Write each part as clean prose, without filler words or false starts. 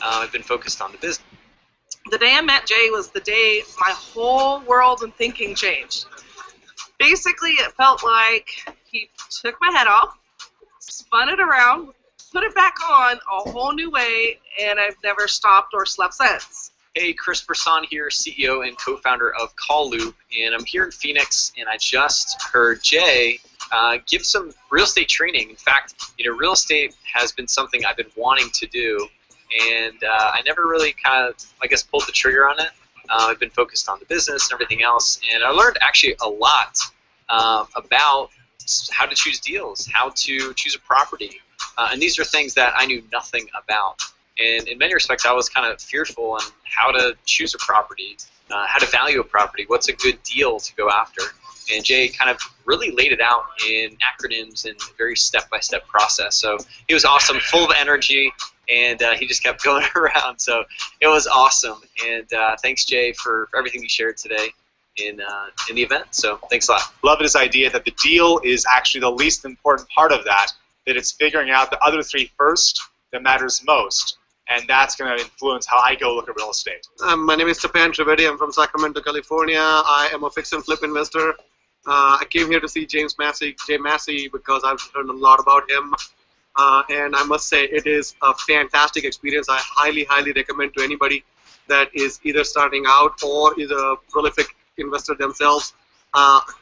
I've been focused on the business. The day I met Jay was the day my whole world and thinking changed. Basically, it felt like he took my head off, spun it around, put it back on a whole new way, and I've never stopped or slept since. Hey, Chris Brisson here, CEO and co-founder of Call Loop, and I'm here in Phoenix, and I just heard Jay give some real estate training. In fact, real estate has been something I've been wanting to do, and I never really pulled the trigger on it. I've been focused on the business and everything else, and I learned actually a lot about how to choose deals, how to choose a property, and these are things that I knew nothing about. And in many respects, I was kind of fearful on how to choose a property, how to value a property, what's a good deal to go after. And Jay kind of really laid it out in acronyms and a very step-by-step process. So he was awesome, full of energy, and he just kept going around. So it was awesome. And thanks, Jay, for everything you shared today in the event. So thanks a lot. Love this idea that the deal is actually the least important part of that it's figuring out the other three first that matters most. And that's going to influence how I go look at real estate. My name is Tapan Trivedi. I'm from Sacramento, California. I am a fix and flip investor. I came here to see Jay Massey, because I've learned a lot about him. And I must say, it is a fantastic experience. I highly, highly recommend to anybody that is either starting out or is a prolific investor themselves.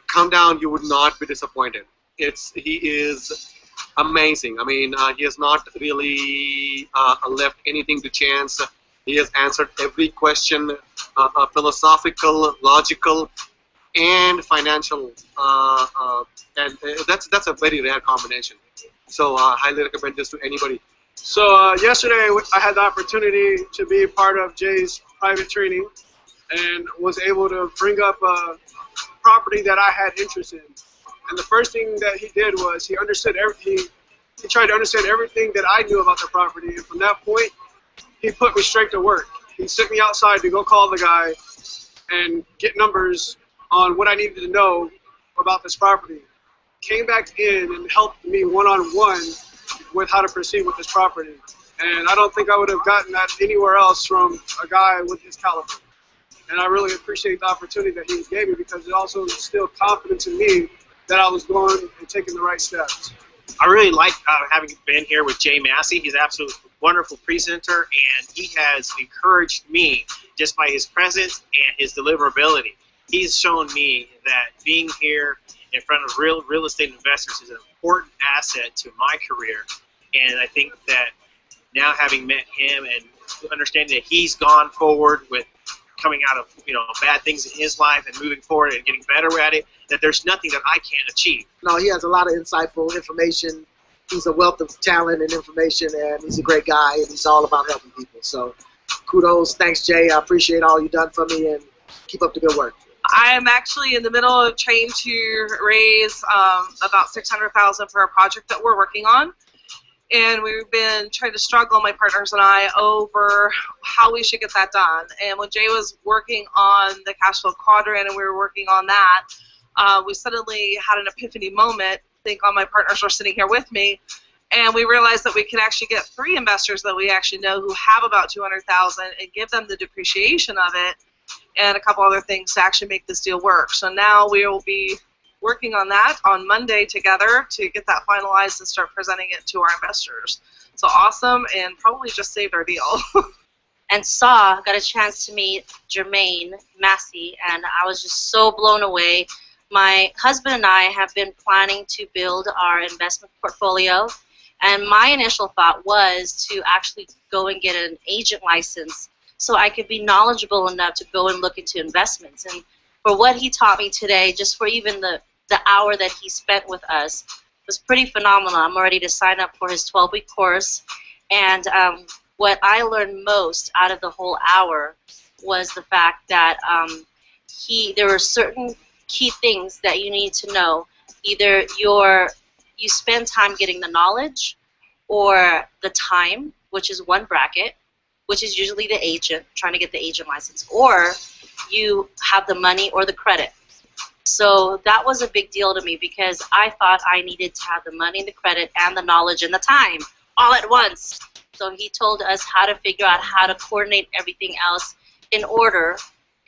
Come down, you would not be disappointed. He is amazing. I mean, he has not really left anything to chance. He has answered every question, philosophical, logical, and financial, and that's a very rare combination. So I highly recommend this to anybody. So yesterday I had the opportunity to be part of Jay's private training and was able to bring up a property that I had interest in. And the first thing that he did was he understood everything. He tried to understand everything that I knew about the property. And from that point, he put me straight to work. He sent me outside to go call the guy and get numbers on what I needed to know about this property. Came back in and helped me one-on-one with how to proceed with this property. And I don't think I would have gotten that anywhere else from a guy with his caliber. And I really appreciate the opportunity that he gave me, because it also instilled confidence in me that I was going and taking the right steps. I really like having been here with Jay Massey. He's an absolutely wonderful presenter, and he has encouraged me just by his presence and his deliverability. He's shown me that being here in front of real estate investors is an important asset to my career. And I think that now, having met him and understanding that he's gone forward with coming out of bad things in his life and moving forward and getting better at it, that there's nothing that I can't achieve. No, he has a lot of insightful information. He's a wealth of talent and information, and he's a great guy, and he's all about helping people. So kudos. Thanks, Jay. I appreciate all you've done for me, and keep up the good work. I am actually in the middle of trying to raise about $600,000 for a project that we're working on. And we've been trying to struggle, my partners and I, over how we should get that done. And when Jay was working on the cash flow quadrant and we were working on that, we suddenly had an epiphany moment. I think all my partners were sitting here with me, and we realized that we could actually get 3 investors that we actually know who have about $200,000 and give them the depreciation of it and a couple other things to actually make this deal work. So now we will be working on that on Monday together to get that finalized and start presenting it to our investors. So awesome, and probably just saved our deal. And got a chance to meet Jermaine Massey, and I was just so blown away. My husband and I have been planning to build our investment portfolio, and my initial thought was to actually go and get an agent license so I could be knowledgeable enough to go and look into investments. And for what he taught me today, just for even the hour that he spent with us, was pretty phenomenal. I'm ready to sign up for his 12-week course. And what I learned most out of the whole hour was the fact that there were certain key things that you need to know. Either you spend time getting the knowledge, or the time, which is one bracket, which is usually the agent, trying to get the agent license, or you have the money or the credit. So that was a big deal to me, because I thought I needed to have the money, the credit, and the knowledge and the time all at once. So he told us how to figure out how to coordinate everything else in order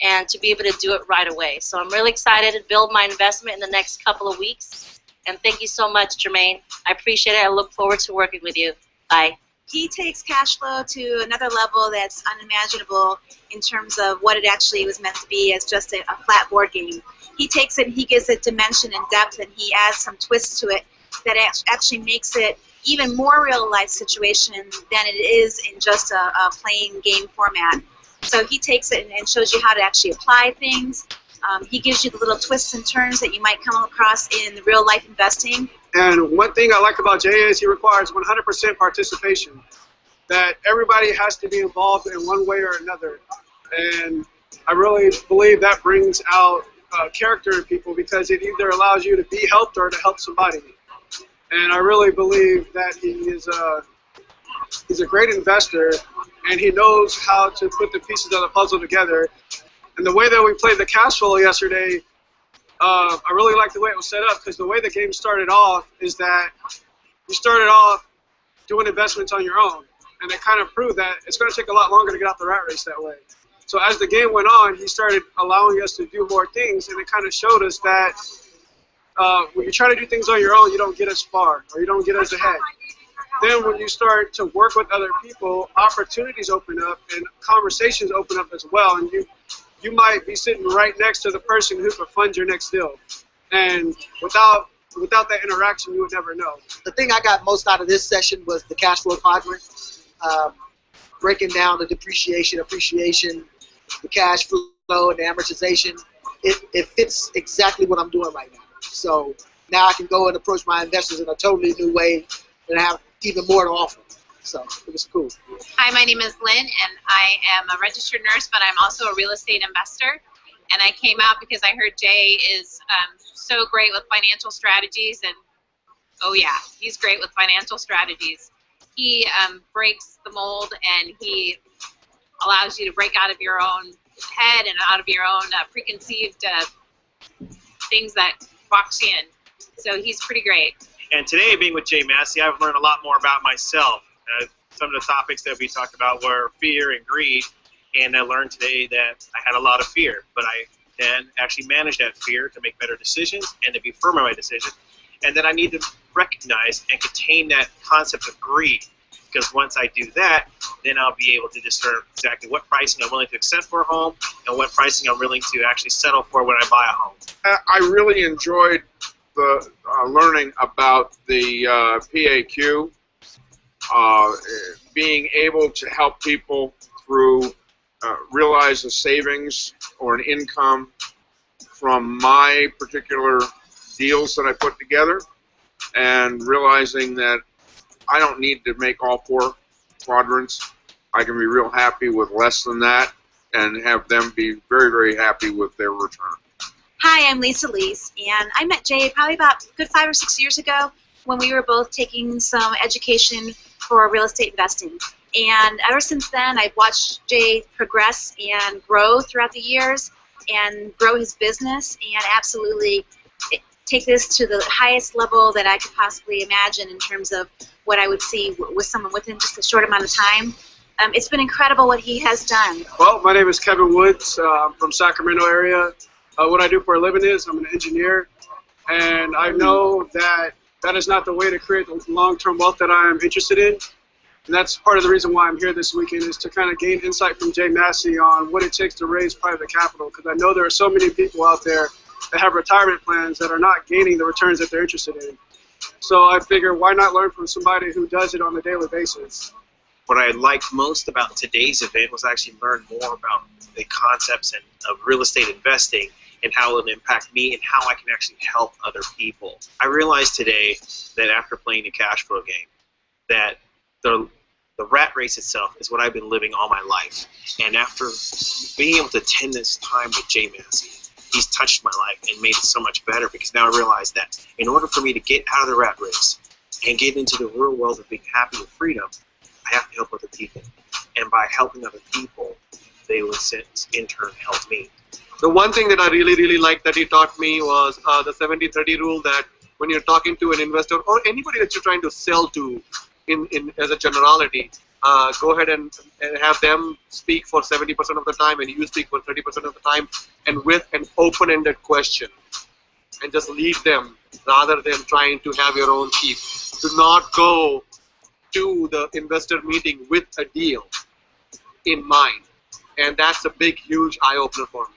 and to be able to do it right away. So I'm really excited to build my investment in the next couple of weeks. And thank you so much, Jermaine. I appreciate it. I look forward to working with you. Bye. He takes cash flow to another level that's unimaginable in terms of what it actually was meant to be as just a flat board game. He takes it and he gives it dimension and depth, and he adds some twists to it that actually makes it even more real-life situation than it is in just a playing game format. So he takes it and shows you how to actually apply things. He gives you the little twists and turns that you might come across in real-life investing. And one thing I like about Jay is he requires 100% participation, that everybody has to be involved in one way or another. And I really believe that brings out character in people, because it either allows you to be helped or to help somebody. And I really believe that he's a great investor, and he knows how to put the pieces of the puzzle together. And the way that we played the cash flow yesterday, I really like the way it was set up, because the way the game started off is that you started off doing investments on your own, and it kind of proved that it's going to take a lot longer to get out the rat race that way. So as the game went on, he started allowing us to do more things, and it kind of showed us that when you try to do things on your own, you don't get as far, or you don't get as ahead. Then when you start to work with other people, opportunities open up and conversations open up as well, and you might be sitting right next to the person who could fund your next deal. And without that interaction, you would never know. The thing I got most out of this session was the cash flow quadrant, breaking down the depreciation, appreciation, the cash flow, and the amortization. It fits exactly what I'm doing right now. So now I can go and approach my investors in a totally new way and have even more to offer. So it was cool. Hi, my name is Lynn, and I am a registered nurse, but I'm also a real estate investor. And I came out because I heard Jay is so great with financial strategies, and oh yeah, he's great with financial strategies. He breaks the mold, and he allows you to break out of your own head and out of your own preconceived things that box you in. So he's pretty great. And today, being with Jay Massey, I've learned a lot more about myself. Some of the topics that we talked about were fear and greed, and I learned today that I had a lot of fear, but I then actually managed that fear to make better decisions and to be firm in my decision, and then I need to recognize and contain that concept of greed, because once I do that, then I'll be able to discern exactly what pricing I'm willing to accept for a home and what pricing I'm willing to actually settle for when I buy a home. I really enjoyed the learning about the PAQ, being able to help people through realize a savings or an income from my particular deals that I put together, and realizing that I don't need to make all 4 quadrants. I can be real happy with less than that and have them be very, very happy with their return. Hi, I'm Lisa Lees, and I met Jay probably about a good 5 or 6 years ago when we were both taking some education for real estate investing. And ever since then, I've watched Jay progress and grow throughout the years and grow his business and absolutely take this to the highest level that I could possibly imagine in terms of what I would see with someone within just a short amount of time. It's been incredible what he has done. Well, my name is Kevin Woods. I'm from Sacramento area. What I do for a living is I'm an engineer, and I know that that is not the way to create the long-term wealth that I am interested in. And that's part of the reason why I'm here this weekend, is to kind of gain insight from Jay Massey on what it takes to raise private capital, because I know there are so many people out there that have retirement plans that are not gaining the returns that they're interested in. So I figure, why not learn from somebody who does it on a daily basis? What I liked most about today's event was actually learn more about the concepts of real estate investing and how it will impact me and how I can actually help other people. I realized today that after playing the cash flow game, that the rat race itself is what I've been living all my life. And after being able to attend this time with Jay Massey, he's touched my life and made it so much better, because now I realize that in order for me to get out of the rat race and get into the real world of being happy and freedom, I have to help other people. And by helping other people, they will in turn help me. The one thing that I really, really liked that he taught me was the 70-30 rule, that when you're talking to an investor or anybody that you're trying to sell to, as a generality, go ahead and have them speak for 70% of the time and you speak for 30% of the time, and with an open-ended question, and just lead them rather than trying to have your own keep. Do not go to the investor meeting with a deal in mind, and that's a big, huge eye-opener for me.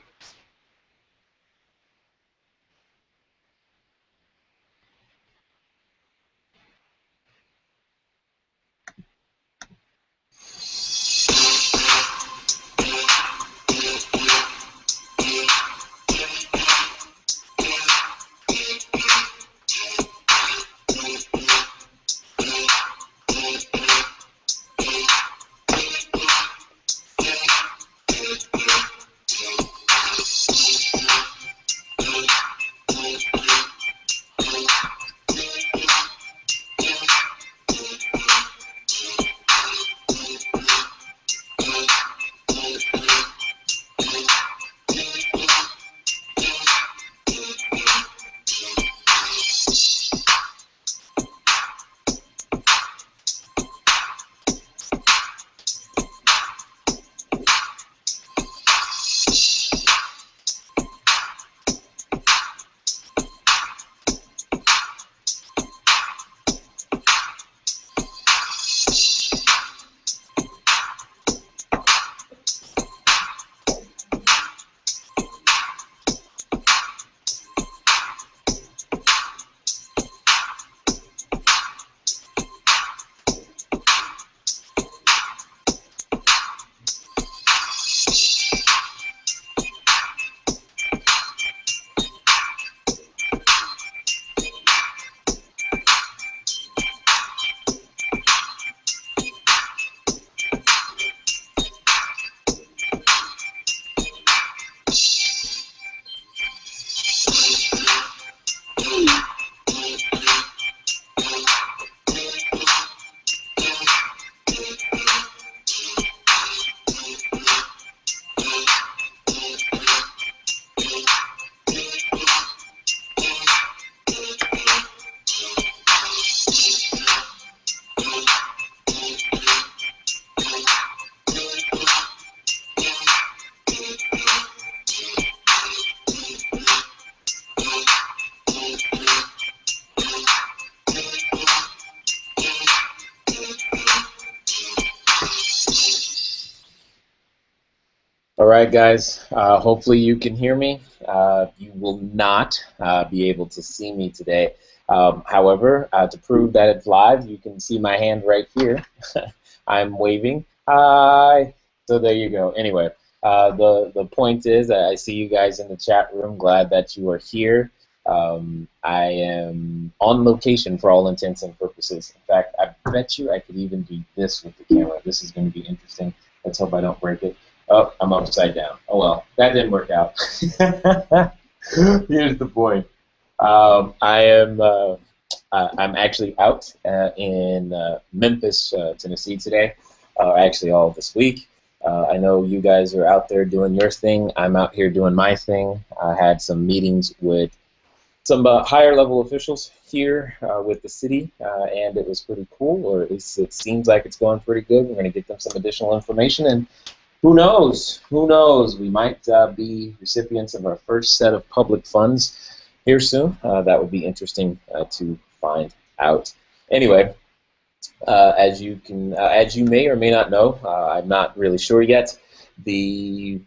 All right, guys. Hopefully you can hear me. You will not be able to see me today. However, to prove that it's live, you can see my hand right here. I'm waving. Hi. So there you go. Anyway, the point is, I see you guys in the chat room. Glad that you are here. I am on location for all intents and purposes. In fact, I bet you I could even do this with the camera. This is going to be interesting. Let's hope I don't break it. Oh, I'm upside down. Oh well, that didn't work out. Here's the point. I'm actually out in Memphis, Tennessee today. Actually, all this week. I know you guys are out there doing your thing. I'm out here doing my thing. I had some meetings with some higher level officials here with the city, and it was pretty cool, or at least it seems like it's going pretty good. We're going to get them some additional information, and who knows? Who knows? We might be recipients of our first set of public funds here soon. That would be interesting to find out. Anyway, as you may or may not know, I'm not really sure yet. If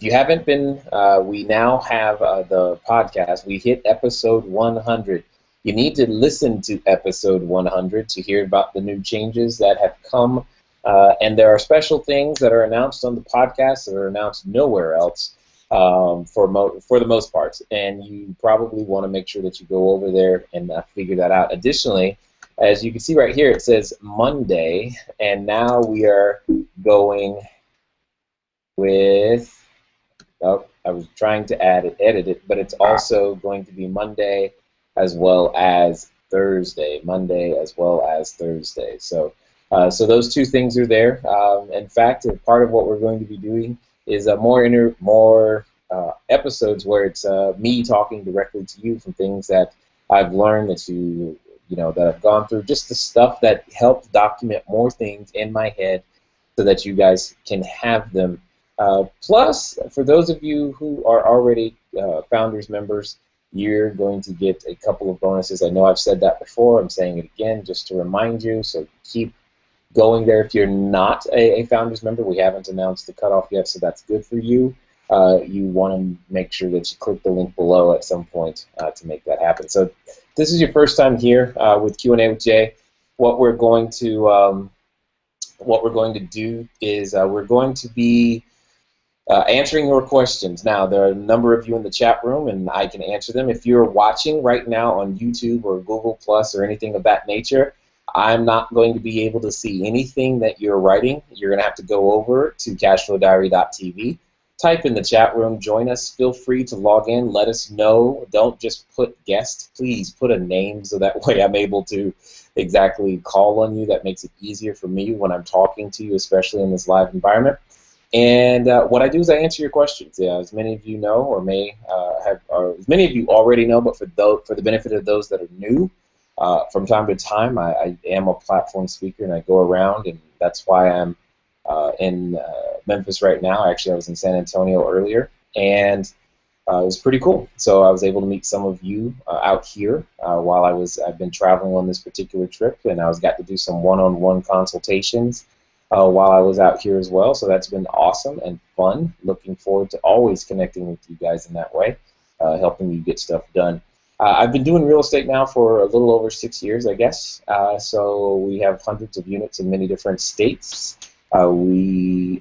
you haven't been, we now have the podcast. We hit episode 100. You need to listen to episode 100 to hear about the new changes that have come. And there are special things that are announced on the podcast that are announced nowhere else for the most part. And you probably want to make sure that you go over there and figure that out. Additionally, as you can see right here, it says Monday, and now we are going with, oh, I was trying to edit it, but it's also going to be Monday as well as Thursday. Monday as well as Thursday. So those two things are there. In fact, part of what we're going to be doing is more episodes where it's me talking directly to you from things that I've learned that you that I've gone through, just the stuff that helps document more things in my head so that you guys can have them. Plus, for those of you who are already Founders members, you're going to get a couple of bonuses. I know I've said that before. I'm saying it again just to remind you, so keep going there. If you're not a Founders member, we haven't announced the cutoff yet, so that's good for you. You want to make sure that you click the link below at some point to make that happen. So if this is your first time here with Q&A with Jay, what we're going to do is we're going to be answering your questions. Now, there are a number of you in the chat room, and I can answer them. If you're watching right now on YouTube or Google Plus or anything of that nature, I'm not going to be able to see anything that you're writing. You're going to have to go over to cashflowdiary.tv. Type in the chat room, join us, feel free to log in, let us know. Don't just put guest, please put a name so that way I'm able to exactly call on you. That makes it easier for me when I'm talking to you, especially in this live environment. And what I do is I answer your questions. Yeah, as many of you know, or may have, or as many of you already know, but for the benefit of those that are new, from time to time, I am a platform speaker and I go around, and that's why I'm in Memphis right now. Actually, I was in San Antonio earlier, and it was pretty cool. So I was able to meet some of you out here while I've been traveling on this particular trip, and I got to do some one-on-one consultations while I was out here as well. So that's been awesome and fun. Looking forward to always connecting with you guys in that way, helping you get stuff done. I've been doing real estate now for a little over 6 years, I guess. So we have hundreds of units in many different states. We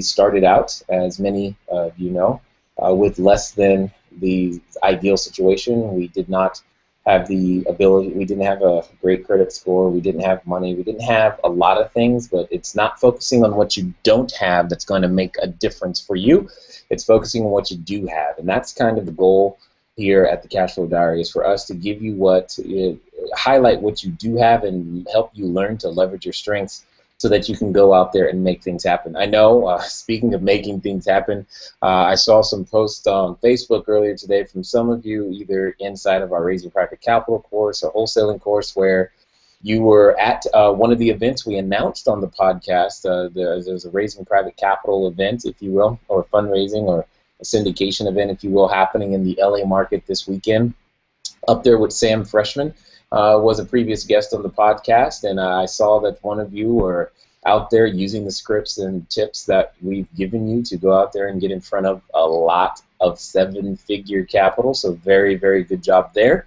started out, as many of you know, with less than the ideal situation. We did not have the ability, we didn't have a great credit score, we didn't have money, we didn't have a lot of things, but it's not focusing on what you don't have that's going to make a difference for you. It's focusing on what you do have, and that's kind of the goal here at the Cashflow Diary, is for us to give you highlight what you do have and help you learn to leverage your strengths so that you can go out there and make things happen. I know, speaking of making things happen, I saw some posts on Facebook earlier today from some of you, either inside of our Raising Private Capital course or wholesaling course, where you were at one of the events we announced on the podcast. There's a Raising Private Capital event, if you will, or fundraising, or a syndication event, if you will, happening in the LA market this weekend. Up there with Sam Freshman, was a previous guest on the podcast, and I saw that one of you were out there using the scripts and tips that we've given you to go out there and get in front of a lot of seven-figure capital, so very, very good job there.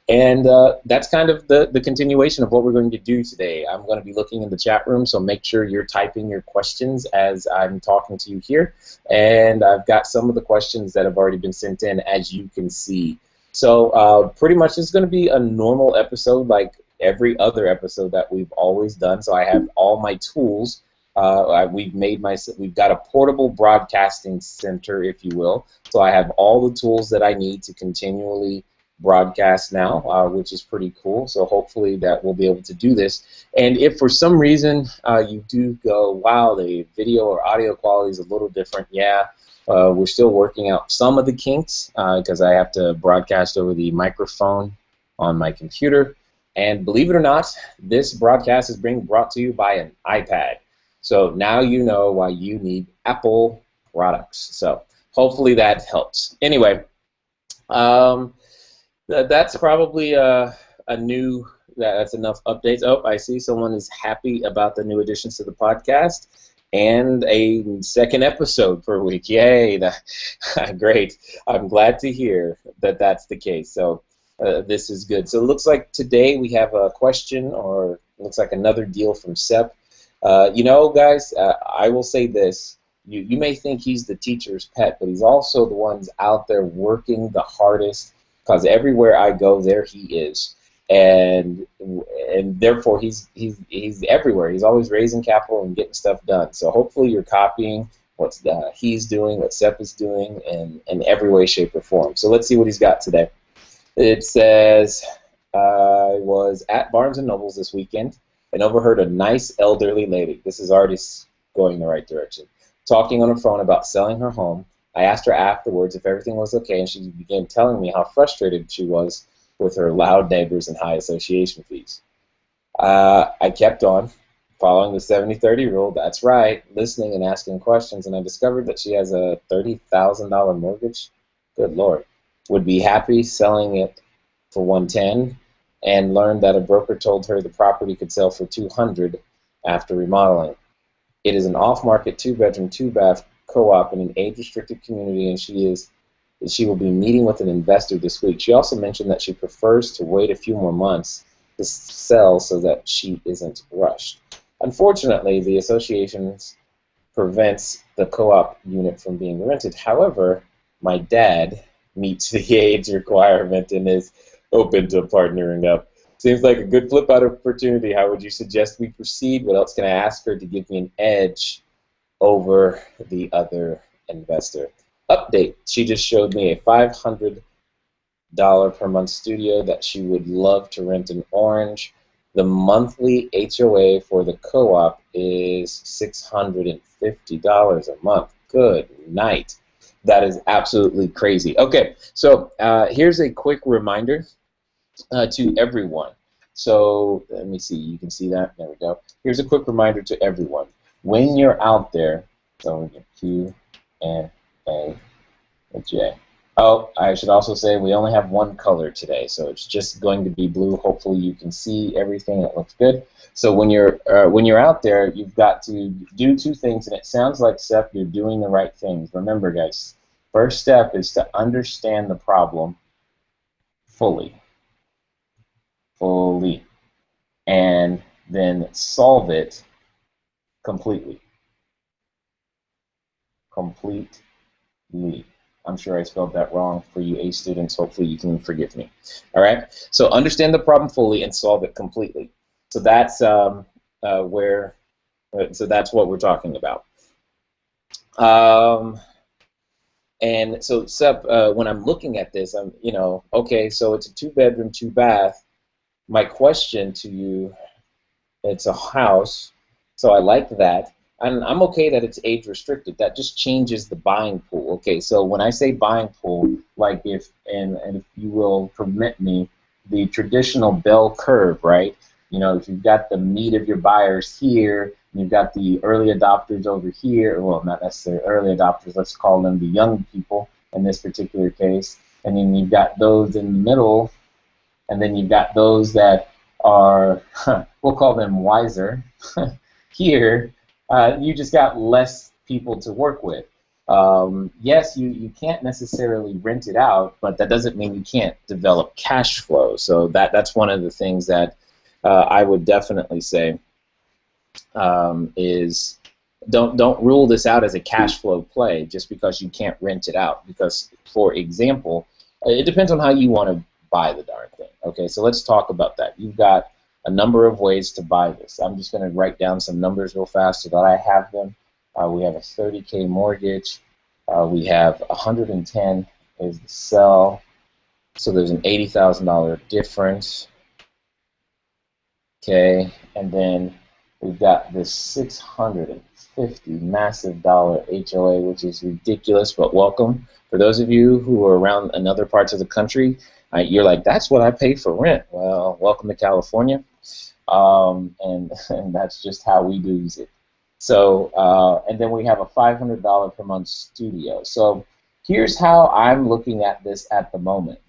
And that's kind of the continuation of what we're going to do today. I'm going to be looking in the chat room, so make sure you're typing your questions as I'm talking to you here. And I've got some of the questions that have already been sent in, as you can see. So pretty much it's going to be a normal episode like every other episode that we've always done. So I have all my tools. We've got a portable broadcasting center, if you will. So I have all the tools that I need to continually broadcast now, which is pretty cool. So hopefully that we'll be able to do this. And if for some reason you do go, wow, the video or audio quality is a little different, yeah. We're still working out some of the kinks because I have to broadcast over the microphone on my computer. And believe it or not, this broadcast is being brought to you by an iPad. So now you know why you need Apple products. So hopefully that helps. Anyway, that's probably that's enough updates. Oh, I see someone is happy about the new additions to the podcast. And a second episode per week. Yay! Great. I'm glad to hear that that's the case. So this is good. So it looks like today we have a question, or it looks like another deal from Sep. You know, guys, I will say this. You may think he's the teacher's pet, but he's also the one out there working the hardest, because everywhere I go, there he is. And therefore he's everywhere. He's always raising capital and getting stuff done. So hopefully you're copying what he's doing, what Sep is doing, in every way, shape, or form. So let's see what he's got today. It says, I was at Barnes & Noble's this weekend and overheard a nice elderly lady, this is already going the right direction, talking on her phone about selling her home. I asked her afterwards if everything was okay, and she began telling me how frustrated she was with her loud neighbors and high association fees. I kept on following the 70-30 rule. That's right, listening and asking questions, and I discovered that she has a $30,000 mortgage. Good Lord. Would be happy selling it for $110, and learned that a broker told her the property could sell for $200 after remodeling. It is an off-market 2-bedroom, 2-bath co-op in an age-restricted community, and she will be meeting with an investor this week. She also mentioned that she prefers to wait a few more months to sell so that she isn't rushed. Unfortunately, the association prevents the co-op unit from being rented. However, my dad meets the age requirement and is open to partnering up. Seems like a good flip-out opportunity. How would you suggest we proceed? What else can I ask her to give me an edge over the other investor? Update. She just showed me a $500 per month studio that she would love to rent in Orange. The monthly HOA for the co-op is $650 a month. Good night. That is absolutely crazy. Okay, so here's a quick reminder to everyone. So let me see. You can see that. There we go. Here's a quick reminder to everyone. When you're out there, so we get Q and A and J. Oh, I should also say we only have one color today, so it's just going to be blue. Hopefully you can see everything. It looks good. So when you're out there, you've got to do two things, and it sounds like, Seth, you're doing the right things. Remember, guys, first step is to understand the problem fully, and then solve it completely. I'm sure I spelled that wrong for you A students. Hopefully you can forgive me. All right. So understand the problem fully and solve it completely. So that's so that's what we're talking about. And so, Sep, when I'm looking at this, I'm, okay, so it's a 2-bedroom, 2-bath. My question to you, it's a house, so I like that. And I'm okay that it's age restricted. That just changes the buying pool. Okay, so when I say buying pool, like if you will permit me, the traditional bell curve, right? If you've got the meat of your buyers here, you've got the early adopters over here, well, not necessarily early adopters, let's call them the young people in this particular case, and then you've got those in the middle, and then you've got those that are, we'll call them wiser. Here, you just got less people to work with. Yes, you can't necessarily rent it out, but that doesn't mean you can't develop cash flow. So that's one of the things that I would definitely say is don't rule this out as a cash flow play just because you can't rent it out. Because, for example, it depends on how you want to buy the darn thing. Okay, so let's talk about that. You've got a number of ways to buy this. I'm just going to write down some numbers real fast so that I have them. We have a $30K mortgage. We have 110 is the sell. So there's an $80,000 difference. Okay, and then we've got this $650 massive dollar HOA, which is ridiculous, but welcome. For those of you who are around in other parts of the country, you're like, that's what I pay for rent. Well, welcome to California, and that's just how we do it. So, and then we have a $500 per month studio. So here's how I'm looking at this at the moment,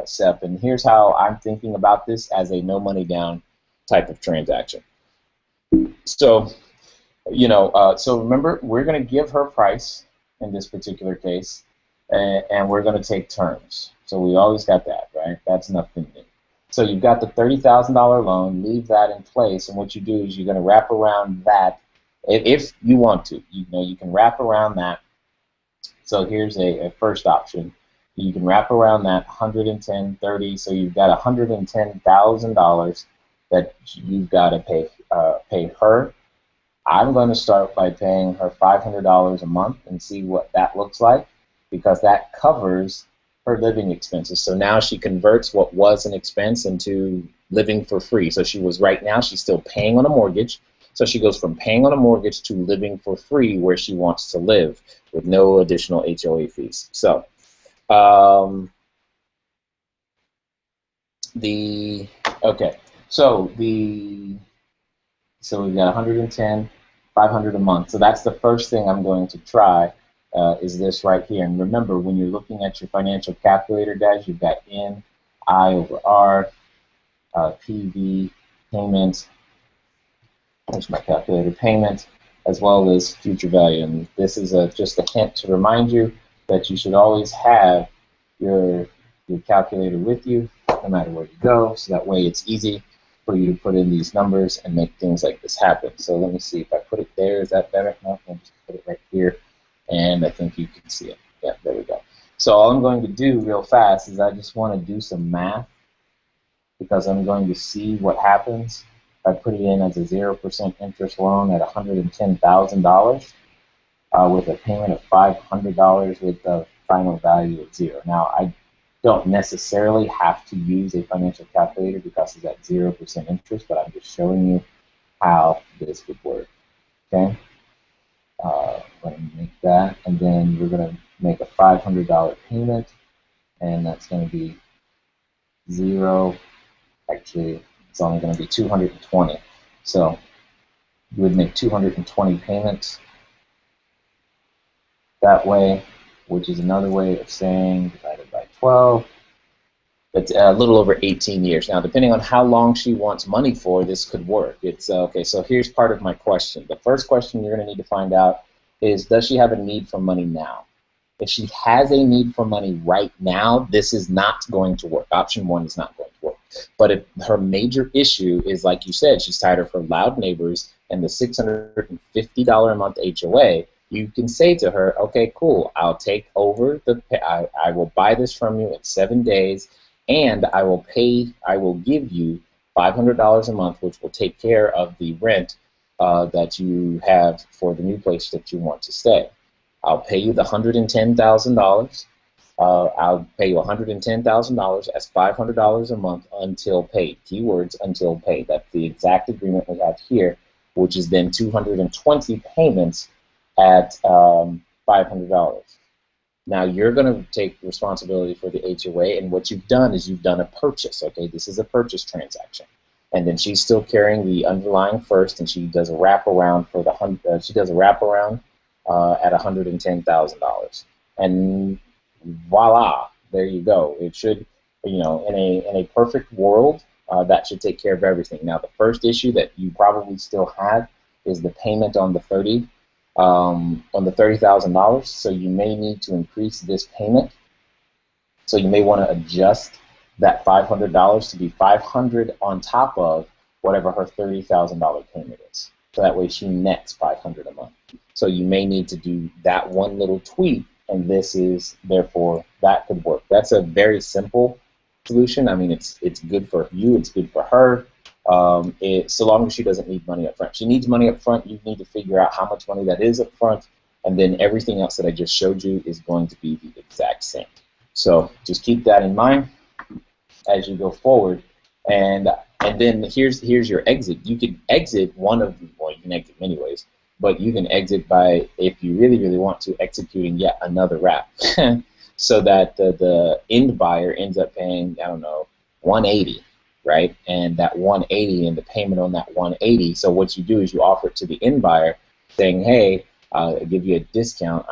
Sep, and here's how I'm thinking about this as a no money down type of transaction. So, so remember, we're going to give her price in this particular case, and we're going to take terms. So we always got that, right? That's nothing new. So you've got the $30,000 loan, leave that in place, and what you do is you're going to wrap around that, if you want to. You can wrap around that. So here's a first option. You can wrap around that 110, 30, so you've got $110,000 that you've got to pay her. I'm going to start by paying her $500 a month and see what that looks like, because that covers her living expenses. So now she converts what was an expense into living for free. So right now she's still paying on a mortgage. So she goes from paying on a mortgage to living for free where she wants to live with no additional HOA fees. So Okay, so we've got 110, 500 a month. So that's the first thing I'm going to try is this right here. And remember, when you're looking at your financial calculator, guys, you've got N, I over R, PV, payment, there's my calculator, payment, as well as future value. And this is just a hint to remind you that you should always have your calculator with you, no matter where you go, so that way it's easy for you to put in these numbers and make things like this happen. So let me see if I put it there. Is that better? No, I'll just put it right here, and I think you can see it. Yeah, there we go. So all I'm going to do real fast is I just want to do some math, because I'm going to see what happens if I put it in as a 0% interest loan at $110,000 with a payment of $500 with a final value of 0. Now, I don't necessarily have to use a financial calculator because it's at 0% interest, but I'm just showing you how this would work. Okay? Let me make that, and then we're going to make a $500 payment, and that's going to be 0. Actually, it's only going to be 220. So you would make 220 payments that way, which is another way of saying divided by 12. It's a little over 18 years. Now, depending on how long she wants money for, this could work. It's okay, so here's part of my question. The first question you're going to need to find out is, does she have a need for money now? If she has a need for money right now, this is not going to work. Option 1 is not going to work. But if her major issue is, like you said, she's tired of her loud neighbors and the $650 a month HOA, you can say to her, okay, cool, I'll take over I will buy this from you in 7 days, and I will give you $500 a month, which will take care of the rent that you have for the new place that you want to stay. I'll pay you the $110,000. I'll pay you $110,000 as $500 a month until paid. Keywords, until paid. That's the exact agreement we have here, which is then 220 payments at $500. Now you're going to take responsibility for the HOA, and what you've done is you've done a purchase. Okay, this is a purchase transaction, and then she's still carrying the underlying first, and she does a wraparound for the at $110,000, and voila, there you go. It should, in a perfect world, that should take care of everything. Now, the first issue that you probably still have is the payment on the $30,000. So you may need to increase this payment. So you may want to adjust that $500 to be $500 on top of whatever her $30,000 payment is. So that way she nets $500 a month. So you may need to do that one little tweak, and this is, therefore, that could work. That's a very simple solution. I mean, it's good for you, it's good for her, so long as she doesn't need money up front. She needs money up front, you need to figure out how much money that is up front, and then everything else that I just showed you is going to be the exact same. So just keep that in mind as you go forward. And then here's your exit. You can exit one of, well, you can exit many ways, but you can exit by, if you really, really want to, executing yet another wrap, so that the end buyer ends up paying, I don't know, $180, right? And that $180 and the payment on that $180. So what you do is you offer it to the end buyer, saying, hey, I'll give you a discount.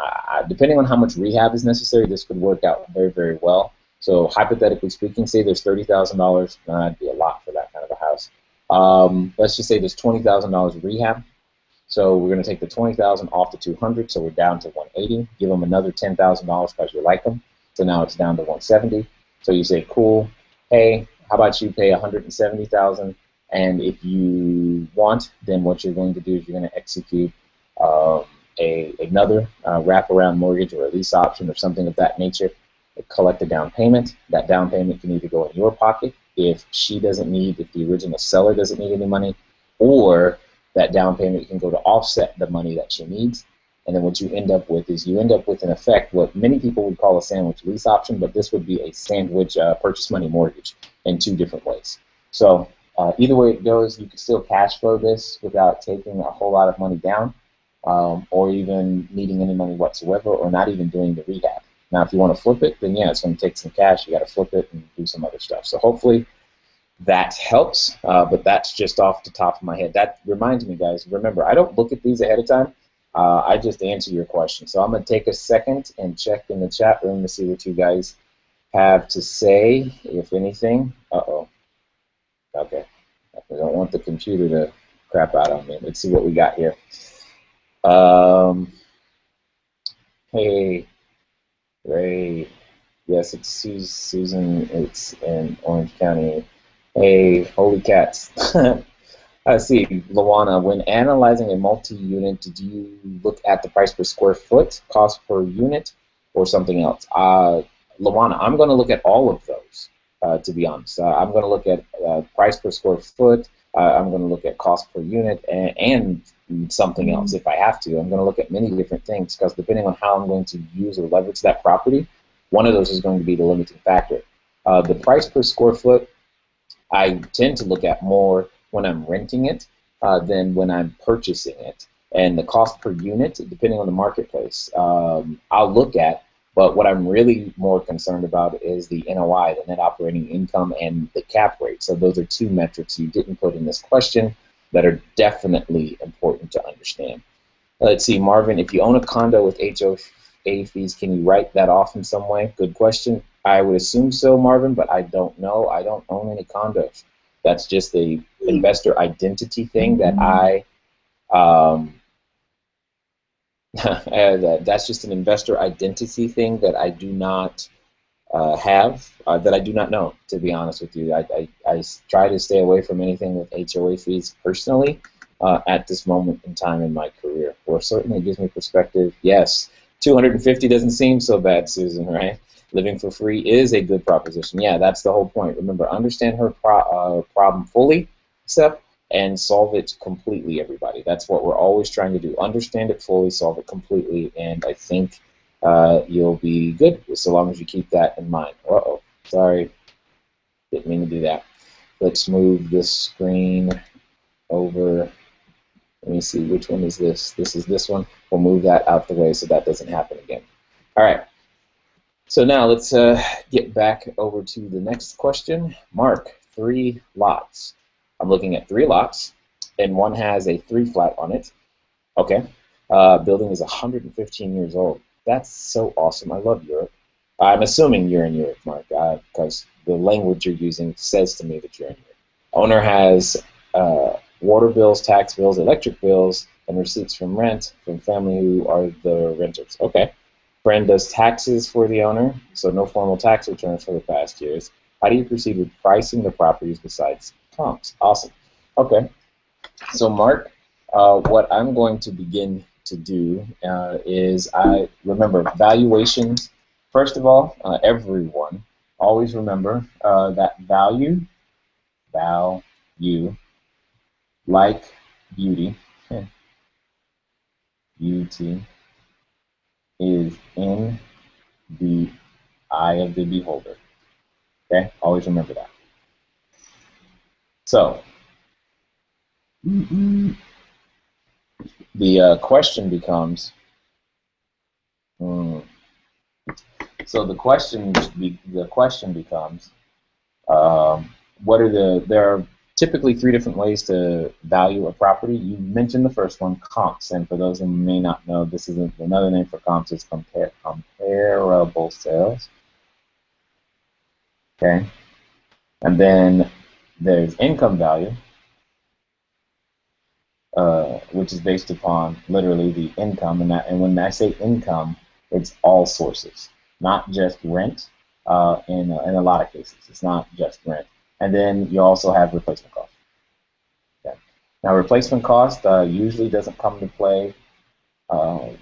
Depending on how much rehab is necessary, this could work out very, very well. So hypothetically speaking, say there's $30,000. That'd be a lot for that kind of a house. Let's just say there's $20,000 rehab. So we're going to take the $20,000 off the $200, so we're down to $180. Give them another $10,000 because you like them. So now it's down to $170. So you say, cool. Hey, how about you pay $170,000? And if you want, then what you're going to do is you're going to execute another wraparound mortgage or a lease option or something of that nature. Collect a down payment. That down payment can either go in your pocket if she doesn't need, if the original seller doesn't need any money, or that down payment can go to offset the money that she needs. And then what you end up with is in effect, what many people would call a sandwich lease option, but this would be a sandwich purchase money mortgage in 2 different ways. So either way it goes, you can still cash flow this without taking a whole lot of money down, or even needing any money whatsoever, or not even doing the rehab. Now, if you want to flip it, then yeah, it's going to take some cash. You got to flip it and do some other stuff. So hopefully that helps, but that's just off the top of my head. That reminds me, guys, remember, I don't look at these ahead of time. I just answer your question. So I'm going to take a second and check in the chat room to see what you guys have to say, if anything. Uh-oh. Okay. I don't want the computer to crap out on me. Let's see what we got here. Hey, Ray. Yes, it's Susan. It's in Orange County. Hey, holy cats. I see, Lawana, when analyzing a multi-unit, did you look at the price per square foot, cost per unit, or something else? Lawana, I'm going to look at all of those, to be honest. I'm going to look at price per square foot. I'm going to look at cost per unit and something else if I have to. I'm going to look at many different things because depending on how I'm going to use or leverage that property, one of those is going to be the limiting factor. The price per square foot, I tend to look at more when I'm renting it than when I'm purchasing it. And the cost per unit, depending on the marketplace, I'll look at, but what I'm really more concerned about is the NOI, the net operating income, and the cap rate. So those are two metrics you didn't put in this question that are definitely important to understand. Let's see, Marvin, if you own a condo with HOA fees, can you write that off in some way? Good question. I would assume so, Marvin, but I don't know. I don't own any condos. That's just a investor identity thing that that's just an investor identity thing that I do not have, that I do not know, to be honest with you. I try to stay away from anything with HOA fees personally at this moment in time in my career. Or certainly it gives me perspective. Yes, 250 doesn't seem so bad, Susan, right? Living for free is a good proposition. Yeah, that's the whole point. Remember, understand her problem fully, Sep, and solve it completely, everybody. That's what we're always trying to do. Understand it fully, solve it completely, and I think you'll be good so long as you keep that in mind. Uh-oh, sorry. Didn't mean to do that. Let's move this screen over. Let me see, which one is this? This is this one. We'll move that out the way so that doesn't happen again. All right. So now let's get back over to the next question. Mark, 3 lots. I'm looking at 3 lots, and one has a 3 flat on it. Okay. Building is 115 years old. That's so awesome. I love Europe. I'm assuming you're in Europe, Mark, because the language you're using says to me that you're in Europe. Owner has water bills, tax bills, electric bills, and receipts from rent from family who are the renters. Okay. Friend does taxes for the owner, so no formal tax returns for the past years. How do you proceed with pricing the properties besides comps? Awesome. Okay. So, Mark, what I'm going to begin to do is remember valuations. First of all, everyone, always remember that value, like beauty, beauty, is in the eye of the beholder. Okay? Always remember that. So, the question becomes, there are typically 3 different ways to value a property. You mentioned the first one, comps, and for those who may not know, this is another name for comps, is comparable sales. Okay, and then there's income value, which is based upon literally the income, and when I say income, it's all sources, not just rent. In a lot of cases, it's not just rent. And then you also have replacement cost. Okay. Now, replacement cost usually doesn't come into play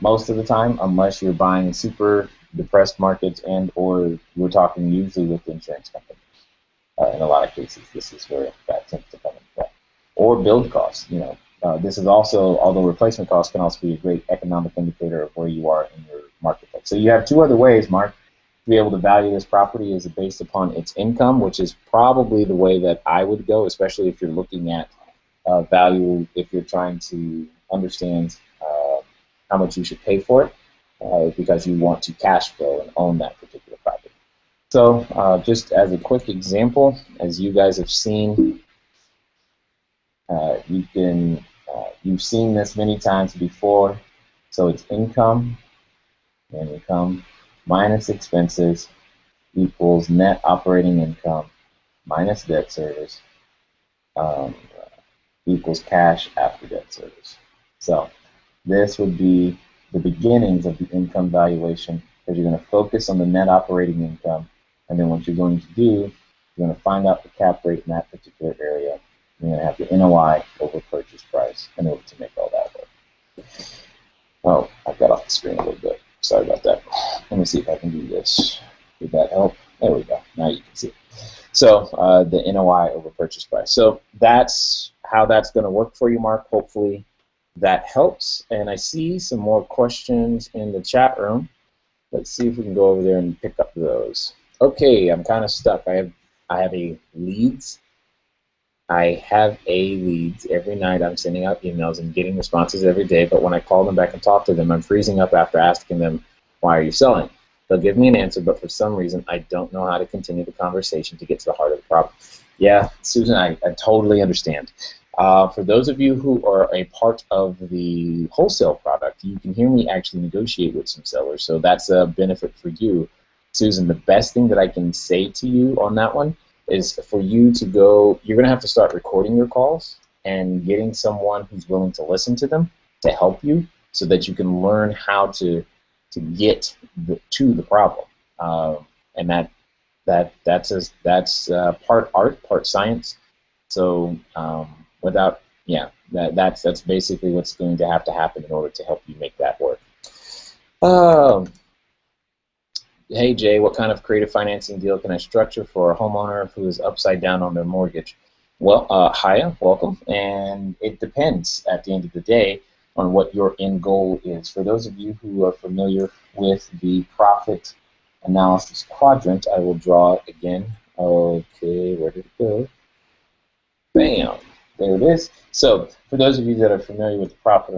most of the time unless you're buying super depressed markets or we're talking usually with the insurance company. In a lot of cases, this is where that tends to come into play. Or build costs. This is also, although replacement cost can also be a great economic indicator of where you are in your marketplace. So you have 2 other ways, Mark, to be able to value this property is based upon its income, which is probably the way that I would go, especially if you're looking at value, if you're trying to understand how much you should pay for it, because you want to cash flow and own that particular property. So just as a quick example, as you guys have seen, you've seen this many times before. So it's income minus expenses equals net operating income minus debt service equals cash after debt service. So this would be the beginnings of the income valuation, because you're going to focus on the net operating income, and then what you're going to do, you're going to find out the cap rate in that particular area. You're going to have the NOI over purchase price in order to make all that work. Oh, I got off the screen a little bit. Sorry about that. Let me see if I can do this. Did that help? There we go. Now you can see. So the NOI over purchase price. So that's how that's going to work for you, Mark. Hopefully that helps. And I see some more questions in the chat room. Let's see if we can go over there and pick up those. Okay, I'm kind of stuck. I have a leads. I have a leads. Every night I'm sending out emails and getting responses every day, but when I call them back and talk to them, I'm freezing up after asking them, why are you selling? They'll give me an answer, but for some reason I don't know how to continue the conversation to get to the heart of the problem. Yeah, Susan, I totally understand. For those of you who are a part of the wholesale product, you can hear me actually negotiate with some sellers, so that's a benefit for you. Susan, the best thing that I can say to you on that one is for you to go, you're going to have to start recording your calls and getting someone who's willing to listen to them to help you so that you can learn how to get to the problem. And that's part art, part science. So that's basically what's going to have to happen in order to help you make that work. Hey Jay, what kind of creative financing deal can I structure for a homeowner who is upside down on their mortgage? Well, Haya, welcome. And it depends at the end of the day on what your end goal is. For those of you who are familiar with the profit analysis quadrant, I will draw it again. Okay, where did it go? Bam, there it is. So for those of you that are familiar with the profit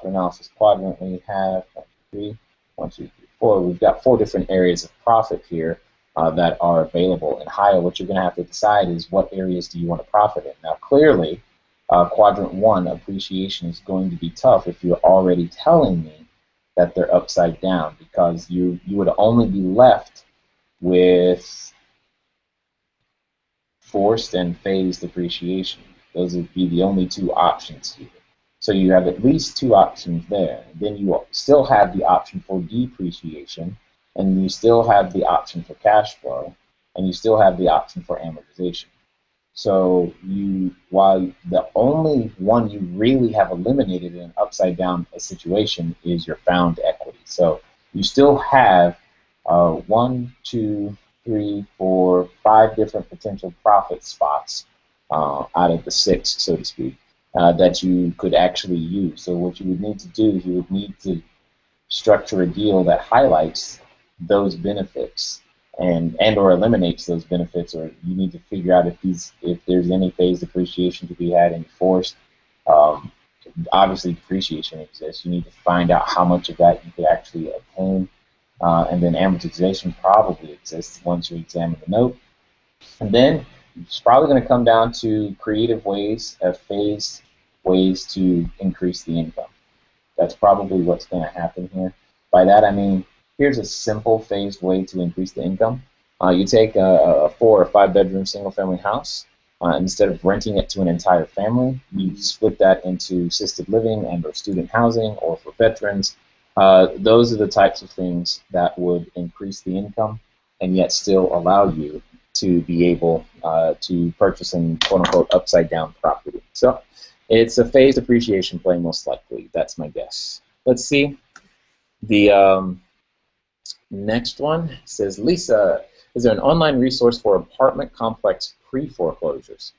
analysis quadrant, we have 1, 2, 3, 4. We've got 4 different areas of profit here that are available. In Haya, what you're going to have to decide is what areas do you want to profit in. Now, clearly, quadrant 1, appreciation, is going to be tough if you're already telling me that they're upside down, because you would only be left with forced and phased appreciation. Those would be the only 2 options here. So you have at least 2 options there. Then you still have the option for depreciation, and you still have the option for cash flow, and you still have the option for amortization. So while the only one you really have eliminated in an upside down situation is your found equity. So you still have 1, 2, 3, 4, 5 different potential profit spots out of the 6, so to speak. That you could actually use. So what you would need to do is you would need to structure a deal that highlights those benefits and or eliminates those benefits, or you need to figure out if there's any phased depreciation to be had, any forced. Obviously depreciation exists. You need to find out how much of that you could actually obtain, and then amortization probably exists once you examine the note. And then it's probably going to come down to creative ways, phased ways to increase the income. That's probably what's going to happen here. By that I mean, here's a simple phased way to increase the income. You take a 4 or 5 bedroom single family house. Instead of renting it to an entire family, you split that into assisted living and or student housing, or for veterans. Those are the types of things that would increase the income and yet still allow you to be able to purchase an quote-unquote upside-down property. So it's a phased appreciation play, most likely. That's my guess. Let's see. The next one says, Lisa, is there an online resource for apartment complex pre-foreclosures?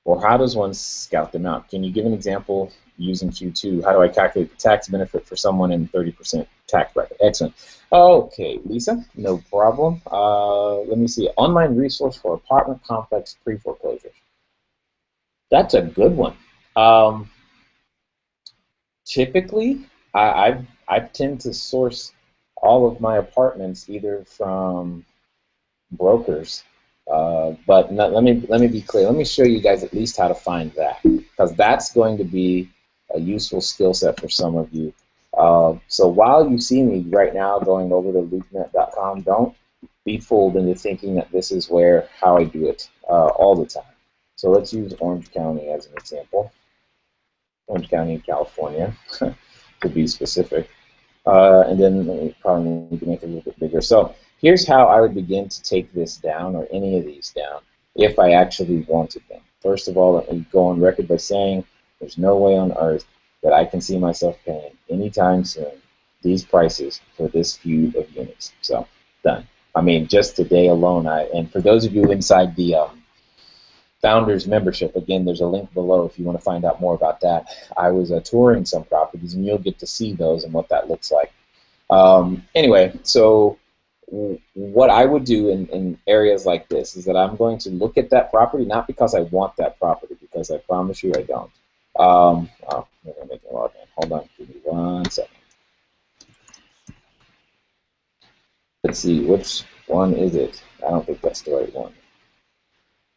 Or how does one scout them out? Can you give an example using Q2? How do I calculate the tax benefit for someone in 30% tax bracket? Excellent. Okay, Lisa, no problem. Let me see. Online resource for apartment complex pre-foreclosures. That's a good one. Typically, I tend to source all of my apartments either from brokers. But let me be clear. Let me show you guys at least how to find that, because that's going to be a useful skill set for some of you. So while you see me right now going over to loopnet.com, don't be fooled into thinking that this is how I do it all the time. So let's use Orange County as an example. Orange County, California, to be specific. And then we probably need to make it a little bit bigger. So here's how I would begin to take this down, or any of these down, if I actually wanted them. First of all, let me go on record by saying there's no way on earth that I can see myself paying anytime soon these prices for this few of units. So, done. I mean, just today alone, and for those of you inside the Founders membership, again, there's a link below if you want to find out more about that. I was touring some properties, and you'll get to see those and what that looks like. Anyway, so what I would do in areas like this is that I'm going to look at that property, not because I want that property, because I promise you I don't. I'm going to make it log in. Hold on, give me 1 second. Let's see, which one is it? I don't think that's the right one.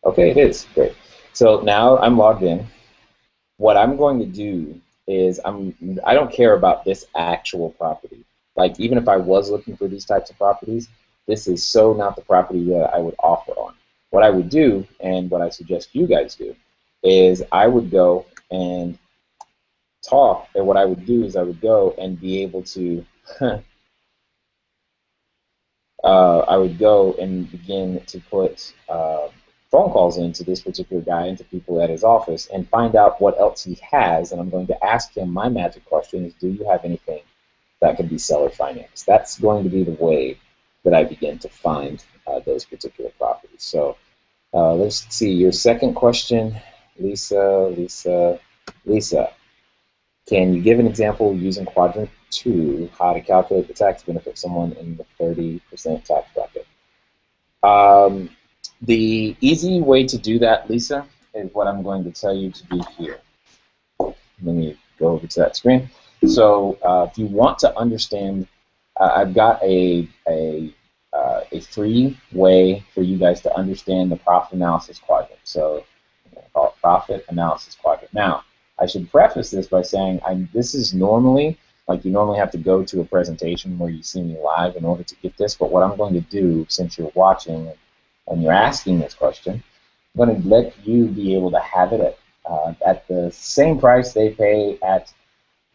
Okay, it is. Great. So now I'm logged in. What I'm going to do is I don't care about this actual property. Like, even if I was looking for these types of properties, this is so not the property that I would offer on. What I would do, and what I suggest you guys do, is I would go and talk, and what I would do is I would go and be able to I would go and begin to put phone calls into this particular guy, into people at his office, and find out what else he has, and I'm going to ask him, my magic question is, do you have anything that can be seller financed? That's going to be the way that I begin to find those particular properties. So let's see, your second question, Lisa, can you give an example using quadrant 2, how to calculate the tax benefit of someone in the 30% tax bracket? The easy way to do that, Lisa, is what I'm going to tell you to do here. Let me go over to that screen. So if you want to understand, I've got a free way for you guys to understand the profit analysis quadrant. So I'm going to call it profit analysis quadrant. Now, I should preface this by saying this is normally, like you normally have to go to a presentation where you see me live in order to get this, but what I'm going to do, since you're watching and you're asking this question, I'm going to let you be able to have it at the same price they pay at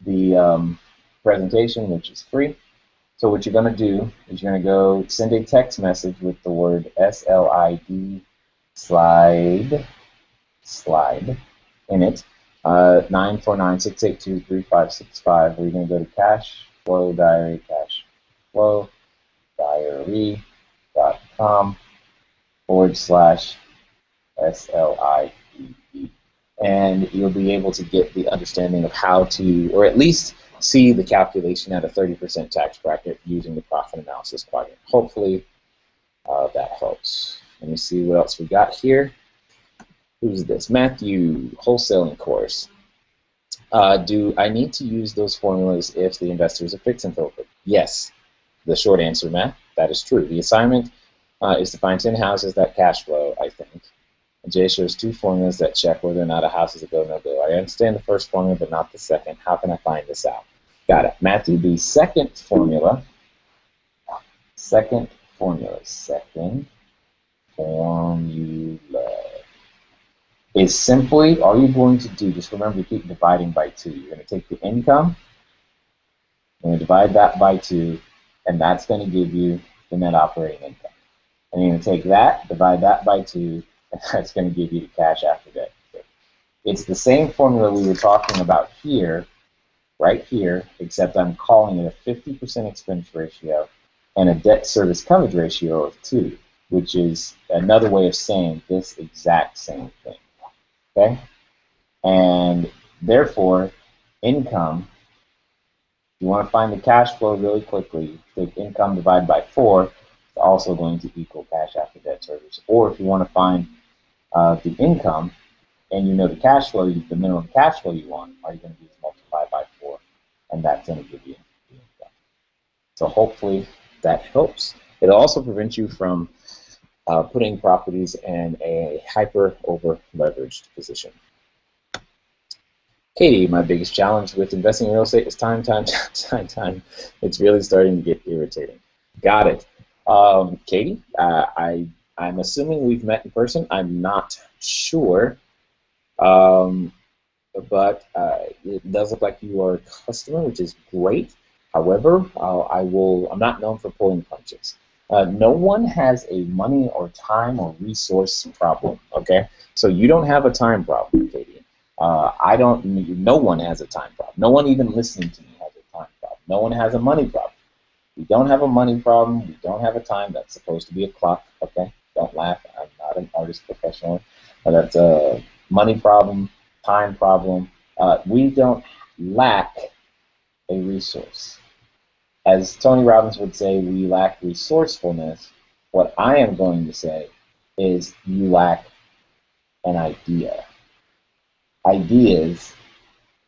the presentation, which is free. So what you're going to do is you're going to go send a text message with the word SLID, slide in it, 949-682-3565, where you're going to go to cash flow diary.com /SLIDE. And you'll be able to get the understanding of how to, or at least see the calculation at a 30% tax bracket using the profit analysis quadrant. Hopefully that helps. Let me see what else we got here. Who's this? Matthew, wholesaling course. Do I need to use those formulas if the investor is a fix and flip? Yes. The short answer, Matt, that is true. The assignment is to find 10 houses that cash flow, I think. And Jay shows 2 formulas that check whether or not a house is a go, no go. I understand the first formula, but not the second. How can I find this out? Got it. Matthew, the second formula is simply, all you're going to do, just remember to keep dividing by 2. You're going to take the income, you're going to divide that by 2, and that's going to give you the net operating income. And you're going to take that, divide that by 2, and that's going to give you the cash after debt. It's the same formula we were talking about here, right here, except I'm calling it a 50% expense ratio and a debt service coverage ratio of 2, which is another way of saying this exact same thing. Okay? And therefore, income, you want to find the cash flow really quickly, take income divided by 4, it's also going to equal cash after debt service. Or if you want to find the income, and you know the cash flow, the minimum cash flow you want, all you're going to do is multiply by 4, and that's going to give you the income. So hopefully that helps. It'll also prevent you from putting properties in a hyper over leveraged position. Katie, my biggest challenge with investing in real estate is time. It's really starting to get irritating. Got it. Katie, I'm assuming we've met in person. I'm not sure, but it does look like you are a customer, which is great. However, I'm not known for pulling punches. No one has a money or time or resource problem, okay? So you don't have a time problem, Katie. No one has a time problem. No one even listening to me has a time problem. No one has a money problem. We don't have a money problem. We don't have a time. That's supposed to be a clock, okay? Don't laugh. I'm not an artist professionally. That's a money problem, time problem. We don't lack a resource. As Tony Robbins would say, we lack resourcefulness. What I am going to say is you lack an idea. Ideas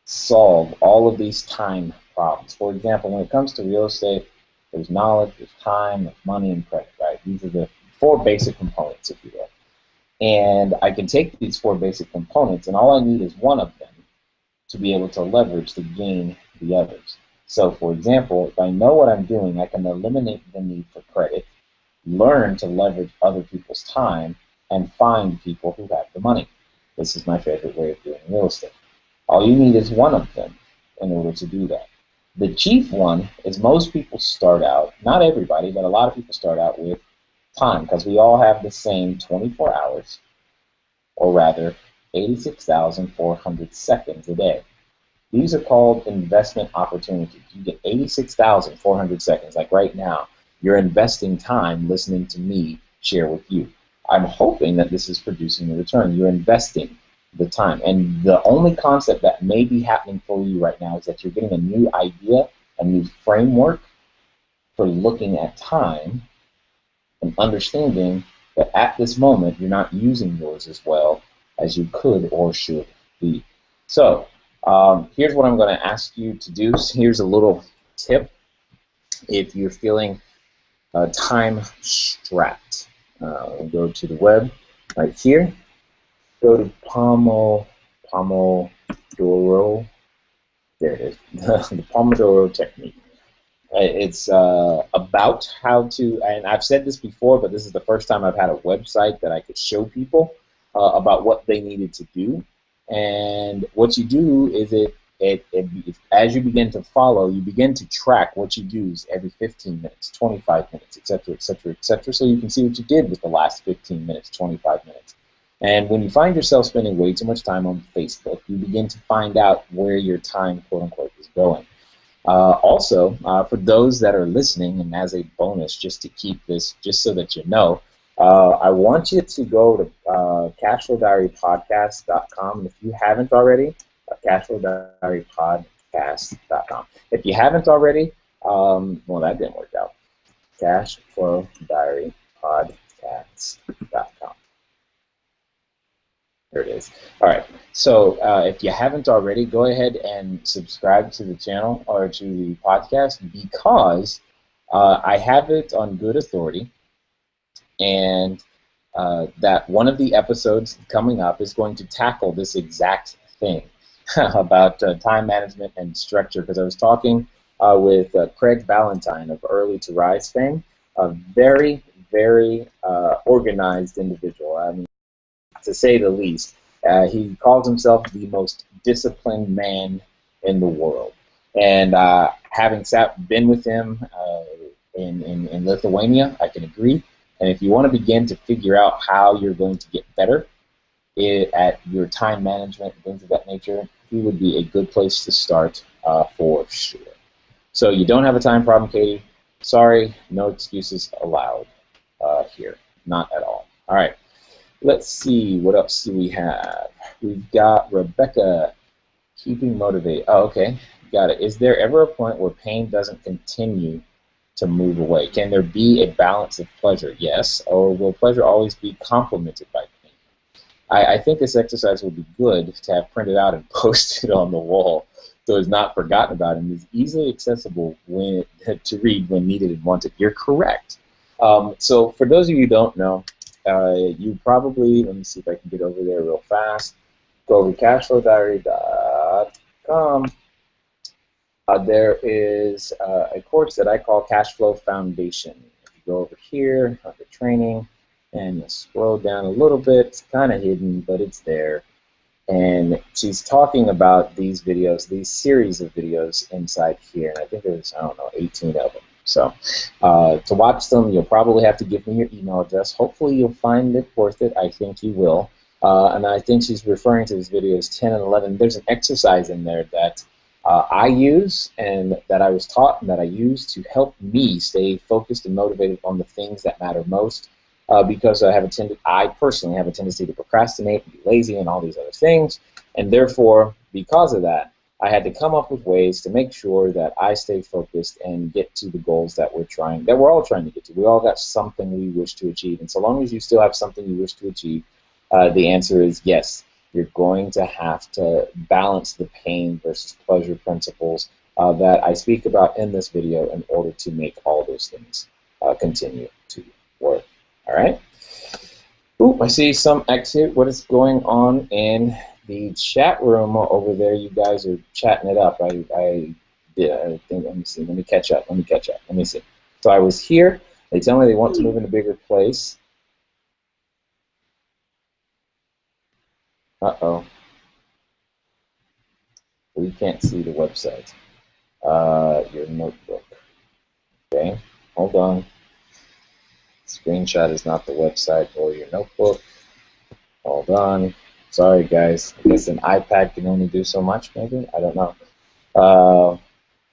solve all of these time problems. For example, when it comes to real estate, there's knowledge, there's time, there's money, and credit, right? These are the 4 basic components, if you will. And I can take these 4 basic components, and all I need is one of them to be able to leverage to gain the others. So, for example, if I know what I'm doing, I can eliminate the need for credit, learn to leverage other people's time, and find people who have the money. This is my favorite way of doing real estate. All you need is one of them in order to do that. The chief one is most people start out, not everybody, but a lot of people start out with time, because we all have the same 24 hours, or rather 86,400 seconds a day. These are called investment opportunities. You get 86,400 seconds, like right now. You're investing time listening to me share with you. I'm hoping that this is producing a return. You're investing the time. And the only concept that may be happening for you right now is that you're getting a new idea, a new framework for looking at time and understanding that at this moment you're not using yours as well as you could or should be. So here's what I'm going to ask you to do. Here's a little tip. If you're feeling time strapped, we'll go to the web right here. Go to Pomodoro. There it is. The Pomodoro technique. It's about how to, and I've said this before, but this is the first time I've had a website that I could show people about what they needed to do. And what you do is as you begin to follow, you begin to track what you do every 15 minutes, 25 minutes, etc., etc., etc., so you can see what you did with the last 15 minutes, 25 minutes. And when you find yourself spending way too much time on Facebook, you begin to find out where your time, quote unquote, is going. Also, for those that are listening, and as a bonus, just to keep this, just so that you know, I want you to go to cashflowdiarypodcast.com, and if you haven't already, cashflowdiarypodcast.com. If you haven't already, well, that didn't work out. Cashflowdiarypodcast.com. There it is. All right. So if you haven't already, go ahead and subscribe to the channel or to the podcast, because I have it on good authority, and that one of the episodes coming up is going to tackle this exact thing about time management and structure, because I was talking with Craig Ballantyne of Early to Rise fame, a very, very organized individual. I mean, to say the least. He calls himself the most disciplined man in the world. And having been with him in Lithuania, I can agree. And if you want to begin to figure out how you're going to get better at your time management and things of that nature, he would be a good place to start for sure. So you don't have a time problem, Katie. Sorry, no excuses allowed here. Not at all. All right. Let's see, what else do we have? We've got Rebecca, keeping motivated. Oh, okay, got it. Is there ever a point where pain doesn't continue to move away? Can there be a balance of pleasure? Yes. Or will pleasure always be complemented by pain? I think this exercise would be good to have printed out and posted on the wall so it's not forgotten about and is easily accessible to read when needed and wanted. You're correct. So for those of you who don't know, you probably, let me see if I can get over there real fast. Go over to cashflowdiary.com. There is a course that I call Cash Flow Foundation. If you go over here, under training, and scroll down a little bit, it's kind of hidden, but it's there. And she's talking about these videos, these series of videos inside here. And I think there's, I don't know, 18 of them. So to watch them, you'll probably have to give me your email address. Hopefully you'll find it worth it. I think you will. And I think she's referring to these videos 10 and 11. There's an exercise in there that I use and that I was taught and that I use to help me stay focused and motivated on the things that matter most. Because I personally have a tendency to procrastinate and be lazy and all these other things, and therefore, because of that, I had to come up with ways to make sure that I stay focused and get to the goals that we're all trying to get to. We all got something we wish to achieve, and so long as you still have something you wish to achieve, the answer is yes. You're going to have to balance the pain versus pleasure principles that I speak about in this video in order to make all those things continue to work. All right. Ooh, I see some exit. What is going on in the chat room over there? You guys are chatting it up. I think. Let me see. Let me catch up. Let me see. So I was here. They tell me they want to move in a bigger place. Uh-oh. We can't see the website. Your notebook. Okay. Hold on. Screenshot is not the website or your notebook. Hold on. Sorry, guys. I guess an iPad can only do so much, maybe? I don't know. I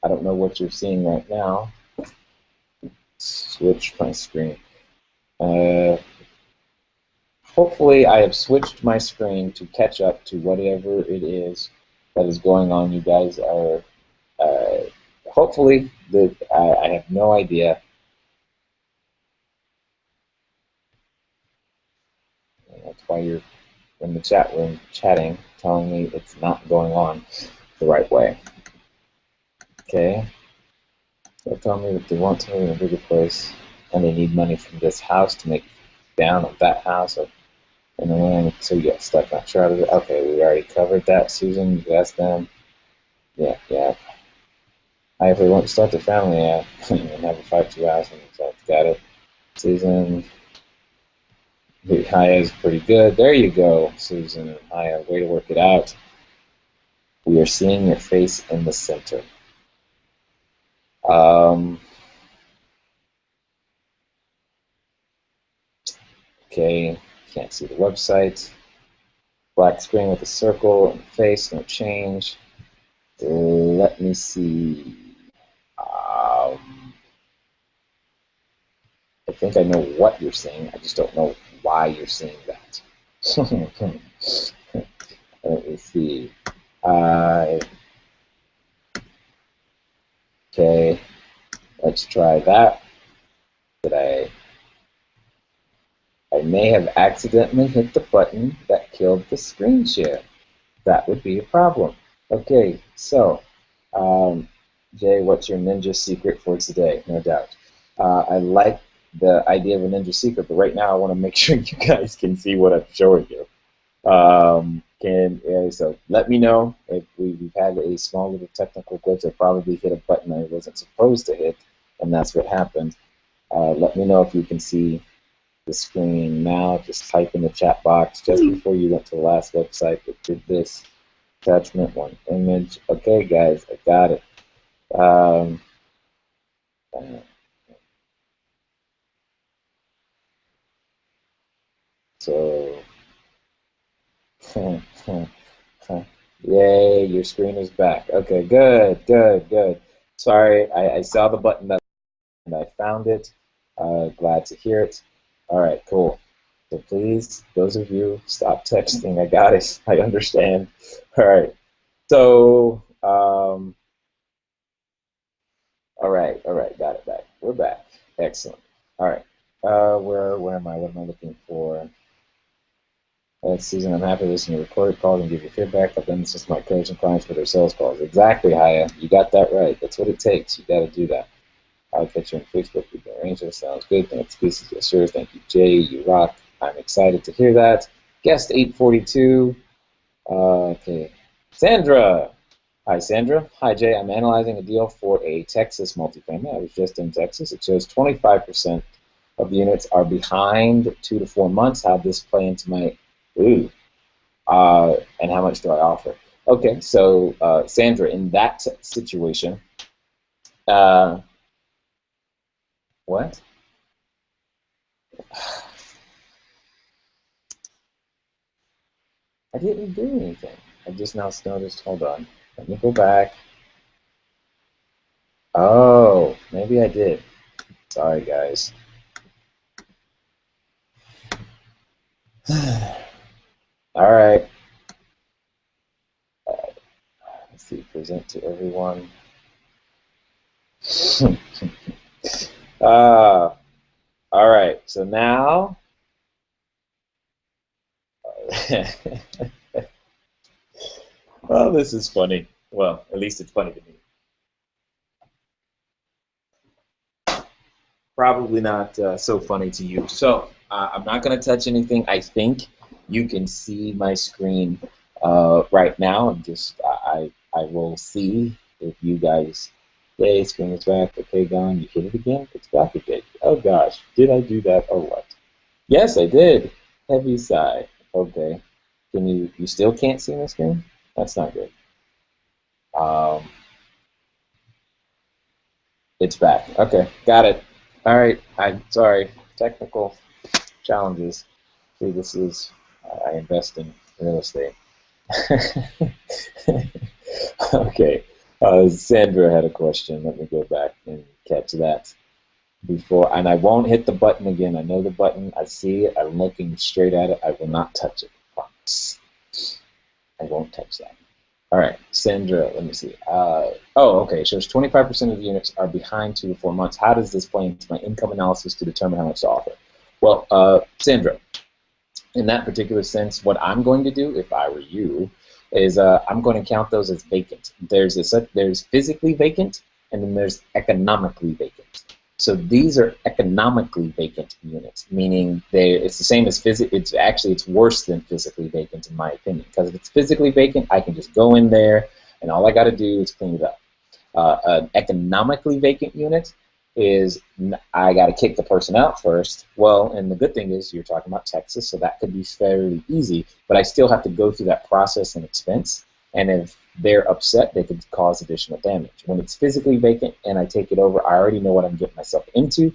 don't know what you're seeing right now. Switch my screen. Hopefully, I have switched my screen to catch up to whatever it is that is going on. You guys are, hopefully, I have no idea. That's why you're in the chat room chatting, telling me it's not going on the right way. Okay. They're telling me that they want to move in a bigger place and they need money from this house to make down of that house. And then, so you get stuck. Not sure how to do it. Okay, we already covered that. Susan, you asked them. Yeah. I if we want to start the family, yeah. And have a 5-2 house. So got it. Susan. Haya is pretty good. There you go, Susan and Haya. Way to work it out. We are seeing your face in the center. Okay, can't see the website. Black screen with a circle and face, no change. Let me see. I think I know what you're saying. I just don't know why you're saying that. Let me see. Okay, let's try that. I may have accidentally hit the button that killed the screen share. That would be a problem. Okay, so, Jay, what's your ninja secret for today? No doubt. I like the idea of a ninja secret, but right now I want to make sure you guys can see what I'm showing you. So let me know if we've had a small little technical glitch. I probably hit a button I wasn't supposed to hit, and that's what happened. Let me know if you can see the screen now. Just type in the chat box just before you went to the last website that did this. Attachment, one image. Okay, guys, I got it. So, yay, your screen is back. Okay, good. Sorry, I saw the button that and I found it. Glad to hear it. All right, cool. So please, those of you, stop texting. I got it. I understand. All right. So, all right. Got it back. We're back. Excellent. All right. Where am I? What am I looking for? Susan, I'm happy to listen to your recorded calls and give you feedback. I've done this with my coach and clients for their sales calls. Exactly, Haya. You got that right. That's what it takes. You got to do that. I'll catch you on Facebook. We can arrange it. Sounds good. Thanks, pieces. Yes, sure. Thank you, Jay. You rock. I'm excited to hear that. Guest 842. Okay. Sandra. Hi, Sandra. Hi, Jay. I'm analyzing a deal for a Texas multifamily. I was just in Texas. It shows 25% of the units are behind 2 to 4 months. How'd this play into my... Ooh. And how much do I offer? Okay, so Sandra, in that situation, what? I didn't do anything. I just now noticed. Hold on. Let me go back. Oh, maybe I did. Sorry, guys. All right. Let's see. Present to everyone. All right. So now. Well, this is funny. Well, at least it's funny to me. Probably not so funny to you. So I'm not going to touch anything. I think you can see my screen right now. I'm just I will see if you guys. Yay, screen is back. Okay, gone. You hit it again. It's back again. Oh gosh, did I do that or what? Yes, I did. Heavy sigh. Okay. Can you still can't see my screen? That's not good. It's back. Okay, got it. All right. I'm sorry. Technical challenges. See, this is I invest in real estate. Okay. Sandra had a question. Let me go back and catch that before. And I won't hit the button again. I know the button. I see it. I'm looking straight at it. I will not touch it. I promise. I won't touch that. All right, Sandra, let me see. Oh, okay, it shows 25% of the units are behind 2 to 4 months. How does this play into my income analysis to determine how much to offer? Well, Sandra, in that particular sense, what I'm going to do, if I were you, is I'm going to count those as vacant. There's physically vacant, and then there's economically vacant. So these are economically vacant units, meaning it's the same as it's worse than physically vacant in my opinion. Because if it's physically vacant, I can just go in there and all I got to do is clean it up. An economically vacant unit is I got to kick the person out first. Well, and the good thing is you're talking about Texas, so that could be fairly easy, but I still have to go through that process and expense. And if they're upset, they could cause additional damage. When it's physically vacant and I take it over, I already know what I'm getting myself into,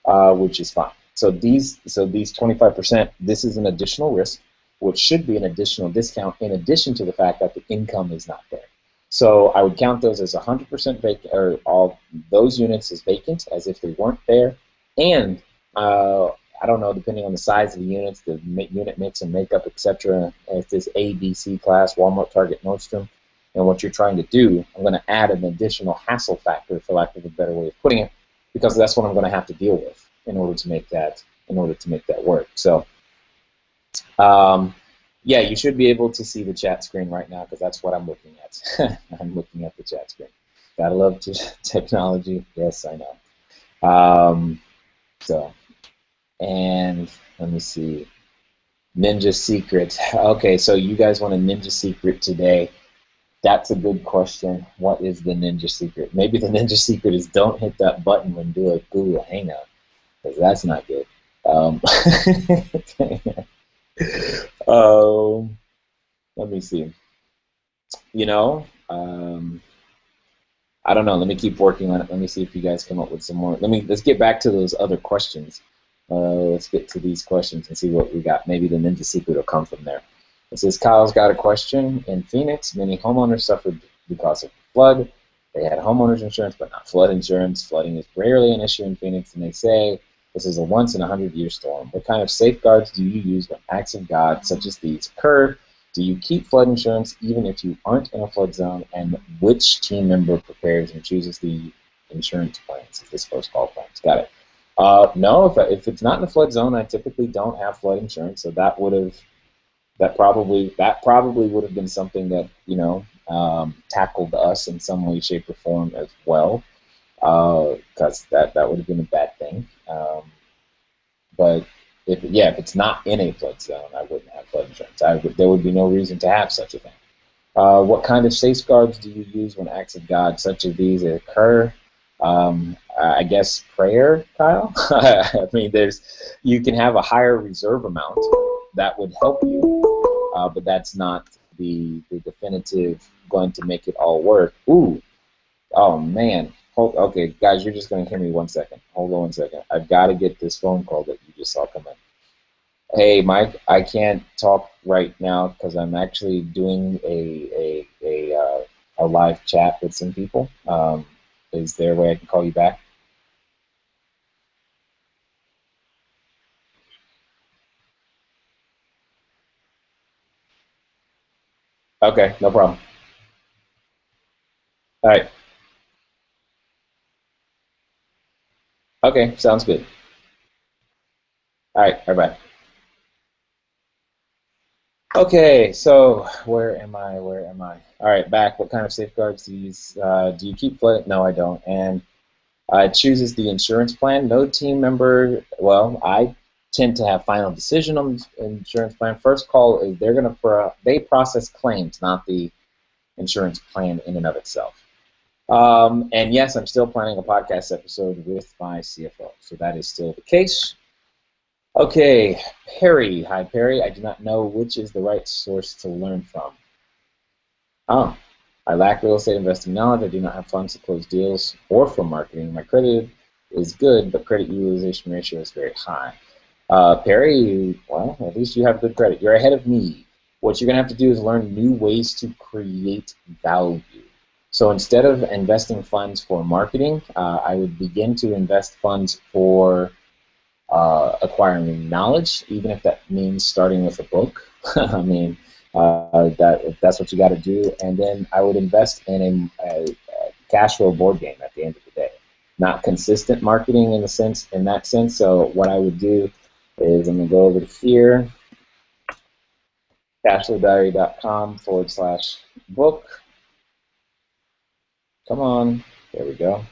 which is fine. So these 25%, this is an additional risk, which should be an additional discount in addition to the fact that the income is not there. So I would count those as 100% vacant, or all those units as vacant, as if they weren't there. And I don't know, depending on the size of the units, the unit mix and makeup, etc. If it's A, B, C class, Walmart, Target, Nordstrom, and what you're trying to do, I'm going to add an additional hassle factor, for lack of a better way of putting it, because that's what I'm going to have to deal with in order to make that work. So, yeah, you should be able to see the chat screen right now because that's what I'm looking at. I'm looking at the chat screen. Gotta love technology. Yes, I know. And let me see. Ninja Secret. Okay, so you guys want a Ninja Secret today. That's a good question. What is the Ninja Secret? Maybe the Ninja Secret is don't hit that button when do a Google Hangout, because that's not good. Let me see. I don't know. Let me keep working on it. Let me see if you guys come up with some more. Let's get back to those other questions. Let's get to these questions and see what we got. Maybe the Ninja Secret will come from there. It says, Kyle's got a question. In Phoenix, many homeowners suffered because of flood. They had homeowners insurance, but not flood insurance. Flooding is rarely an issue in Phoenix, and they say this is a once-in-a-100-year storm. What kind of safeguards do you use when acts of God such as these occur? Do you keep flood insurance even if you aren't in a flood zone? And which team member prepares and chooses the insurance plans? Is this first call plans? Got it. No, if it's not in a flood zone, I typically don't have flood insurance. So that probably would have been something that tackled us in some way, shape, or form as well, because that would have been a bad thing. But if it's not in a flood zone, I wouldn't have flood insurance. There would be no reason to have such a thing. What kind of safeguards do you use when acts of God such as these occur? I guess prayer, Kyle. I mean, you can have a higher reserve amount that would help you, but that's not the definitive going to make it all work. Ooh, oh man. Okay, guys, you're just going to hear me 1 second. Hold on 1 second. I've got to get this phone call that you just saw come in. Hey, Mike, I can't talk right now because I'm actually doing a live chat with some people. Is there a way I can call you back? Okay, no problem. All right. Okay, sounds good. All right, bye-bye. Okay, so where am I? All right, back. What kind of safeguards do you use? Do you keep flood? No, I don't. And it chooses the insurance plan. No team member, well, I tend to have final decision on the insurance plan. First call is they process claims, not the insurance plan in and of itself. And yes, I'm still planning a podcast episode with my CFO, so that is still the case. Okay, Perry. Hi, Perry. I do not know which is the right source to learn from. Oh, I lack real estate investing knowledge. I do not have funds to close deals or for marketing. My credit is good, but credit utilization ratio is very high. Perry, well, at least you have good credit. You're ahead of me. What you're going to have to do is learn new ways to create value. So instead of investing funds for marketing, I would begin to invest funds for acquiring knowledge, even if that means starting with a book. I mean, if that's what you got to do. And then I would invest in a cash flow board game at the end of the day. Not consistent marketing in that sense. So what I would do is I'm going to go over to here, cashflowdiary.com/book. Come on, there we go.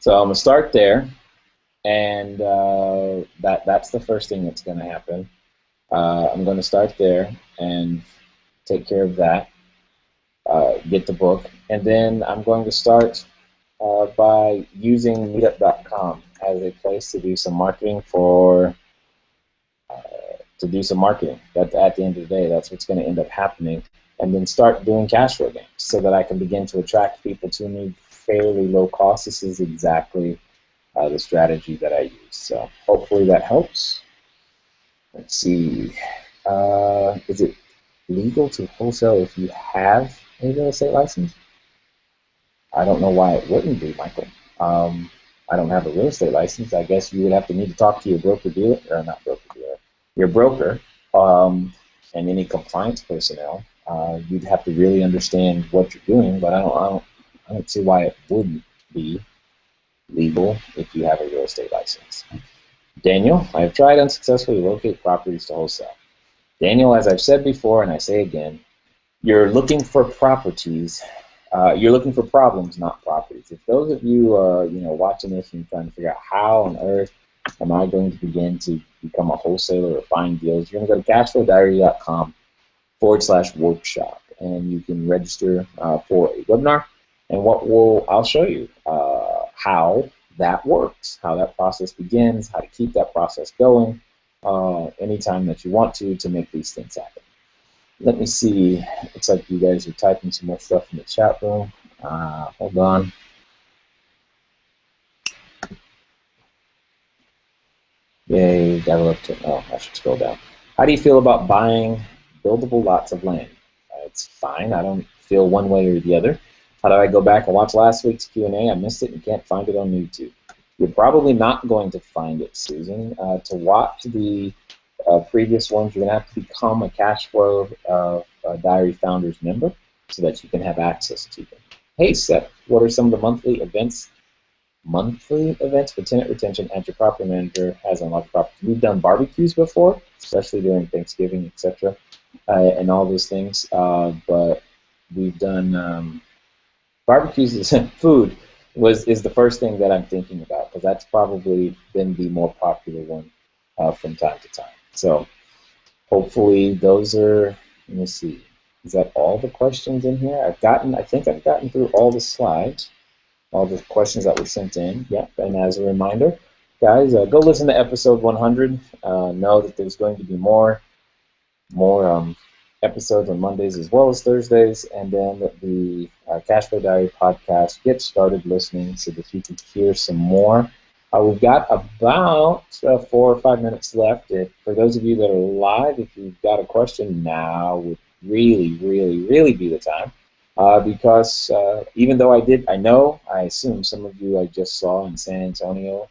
So I'm going to start there, and that's the first thing that's going to happen. I'm going to start there and take care of that, get the book, and then I'm going to start by using meetup.com as a place to do some marketing That at the end of the day, that's what's going to end up happening. And then start doing cash flow games so that I can begin to attract people to me fairly low cost. This is exactly the strategy that I use. So hopefully that helps. Let's see. Is it legal to wholesale if you have a real estate license? I don't know why it wouldn't be, Michael. I don't have a real estate license. I guess you would have to need to talk to your broker-dealer, or not broker-dealer, your broker, and any compliance personnel. You'd have to really understand what you're doing, but I don't see why it wouldn't be legal if you have a real estate license. Daniel, I have tried unsuccessfully to locate properties to wholesale. Daniel, as I've said before, and I say again, you're looking for properties. You're looking for problems, not properties. If those of you are, watching this and trying to figure out how on earth am I going to begin to become a wholesaler or find deals, you're going to go to cashflowdiary.com/workshop, and you can register for a webinar. And I'll show you how that works, how that process begins, how to keep that process going anytime that you want to make these things happen. Let me see. Looks like you guys are typing some more stuff in the chat room. Hold on. Yay, gotta look to. Oh, I should scroll down. How do you feel about buying buildable lots of land? It's fine. I don't feel one way or the other. How do I go back and watch last week's Q&A? I missed it and can't find it on YouTube. You're probably not going to find it, Susan. To watch the previous ones, you're going to have to become a Cash Flow Diary Founders member so that you can have access to them. Hey, Seth, what are some of the monthly events for tenant retention and your property manager has unlocked property? We've done barbecues before, especially during Thanksgiving, etc., and all those things, but we've done barbecues. Food is the first thing that I'm thinking about, because that's probably been the more popular one from time to time. So hopefully those are, let me see, is that all the questions in here? I think I've gotten through all the slides, all the questions that were sent in. Yep, and as a reminder, guys, go listen to episode 100. Know that there's going to be more episodes on Mondays as well as Thursdays, and then the Cash Flow Diary podcast. Get started listening so that you can hear some more. We've got about 4 or 5 minutes left. For those of you that are live, if you've got a question, now would really, really, really be the time. Because even though I assume some of you I just saw in San Antonio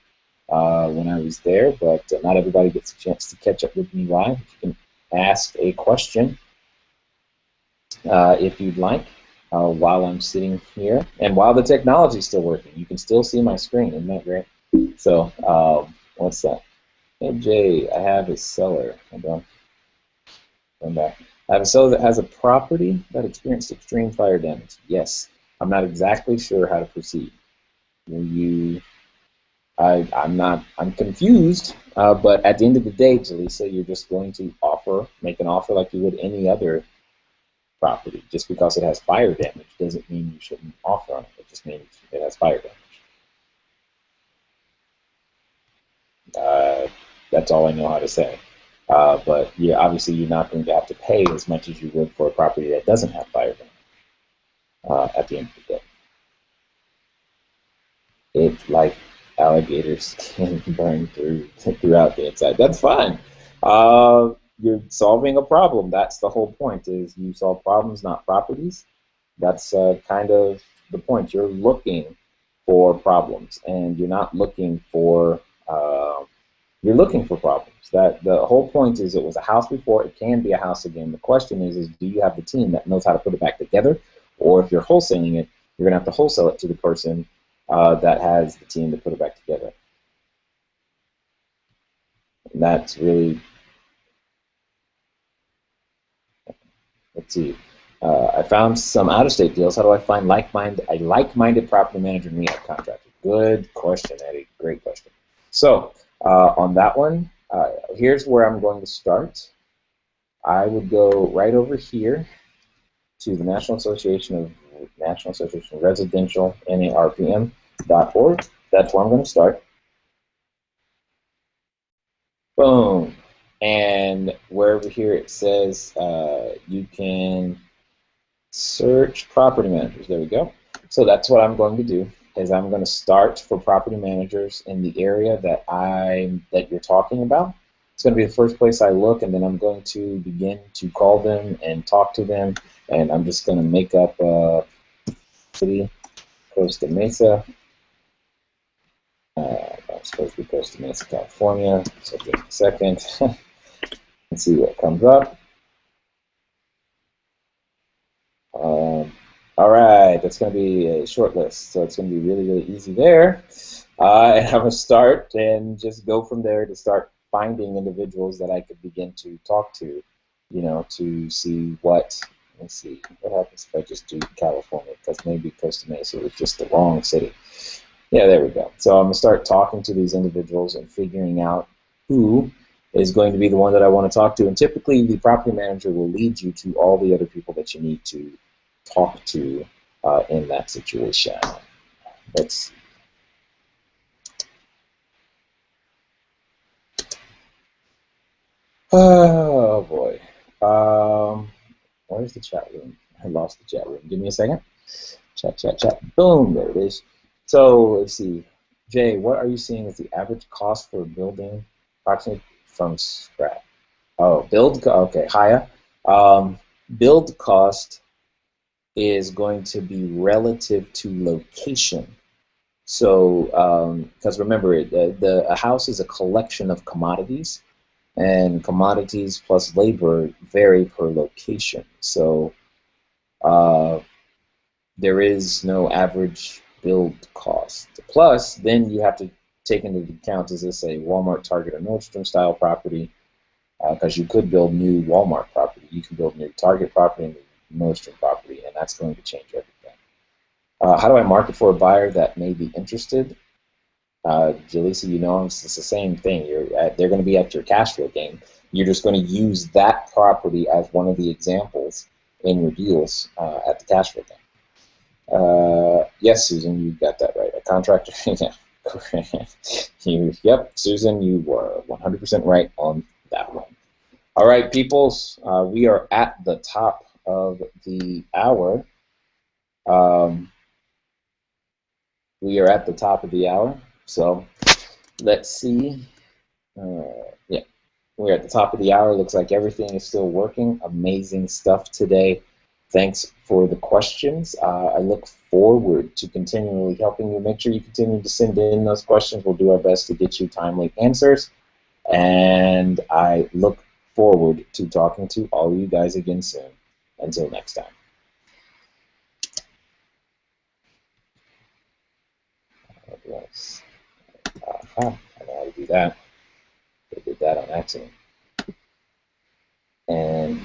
when I was there, but not everybody gets a chance to catch up with me live. You can ask a question if you'd like while I'm sitting here. And while the technology is still working, you can still see my screen. Isn't that great? So, what's that? Hey, Jay, I have a seller. Hold on. Come back. I have a seller that has a property that experienced extreme fire damage. Yes. I'm not exactly sure how to proceed. I'm confused, but at the end of the day, Jaleesa, you're just going to make an offer like you would any other property. Just because it has fire damage doesn't mean you shouldn't offer on it. It just means it has fire damage. That's all I know how to say. But yeah, obviously you're not going to have to pay as much as you would for a property that doesn't have fire damage at the end of the day. It's like alligators can burn throughout the inside. That's fine. You're solving a problem. That's the whole point, is you solve problems, not properties. That's kind of the point. You're looking for problems, and you're not looking for you're looking for problems. That the whole point is, it was a house before, it can be a house again. The question is do you have the team that knows how to put it back together? Or if you're wholesaling it, you're going to have to wholesale it to the person that has the team to put it back together. And that's really, let's see. I found some out-of-state deals. How do I find a like-minded property manager and rehab contractor? Good question, Eddie. Great question. So on that one, here's where I'm going to start. I would go right over here to the National Association of Residential, NARPM.org. That's where I'm going to start. Boom. And where over here it says you can search property managers. There we go. So that's what I'm going to do, is I'm going to start for property managers in the area that you're talking about. It's going to be the first place I look, and then I'm going to begin to call them and talk to them, and I'm just going to make up city, Costa Mesa. It's supposed to be Costa Mesa, California. So just a second. Let's see what comes up. All right, that's going to be a short list, so it's going to be really, really easy there. And I'm going to start and just go from there to start finding individuals that I could begin to talk to, to see what, let's see, what happens if I just do California, because maybe Costa Mesa was just the wrong city. Yeah, there we go. So I'm going to start talking to these individuals and figuring out who is going to be the one that I want to talk to, and typically the property manager will lead you to all the other people that you need to talk to in that situation. Let's see. Oh boy. Where's the chat room? I lost the chat room. Give me a second. Chat. Boom, there it is. So let's see. Jay, what are you seeing as the average cost for building approximately from scratch? Oh, okay, Haya. Build cost is going to be relative to location. So, because remember, a house is a collection of commodities, and commodities plus labor vary per location. So, there is no average build cost. Plus, then you have to take into account, is this a Walmart, Target, or Nordstrom style property? Because you could build new Walmart property, you can build new Target property, and Nordstrom property, and that's going to change everything. How do I market for a buyer that may be interested? Jaleesa, you know, it's the same thing. They're going to be at your cash flow game. You're just going to use that property as one of the examples in your deals at the cash flow game. Yes, Susan, you got that right. A contractor, yeah. Yep, Susan, you were 100% right on that one. All right, peoples, we are at the top of the hour. We are at the top of the hour, so let's see. Yeah, we're at the top of the hour. Looks like everything is still working. Amazing stuff today. Thanks for the questions. I look forward to continually helping you. Make sure you continue to send in those questions. We'll do our best to get you timely answers. And I look forward to talking to all of you guys again soon. Until next time. Yes. I know how to do that. I did that on accident. And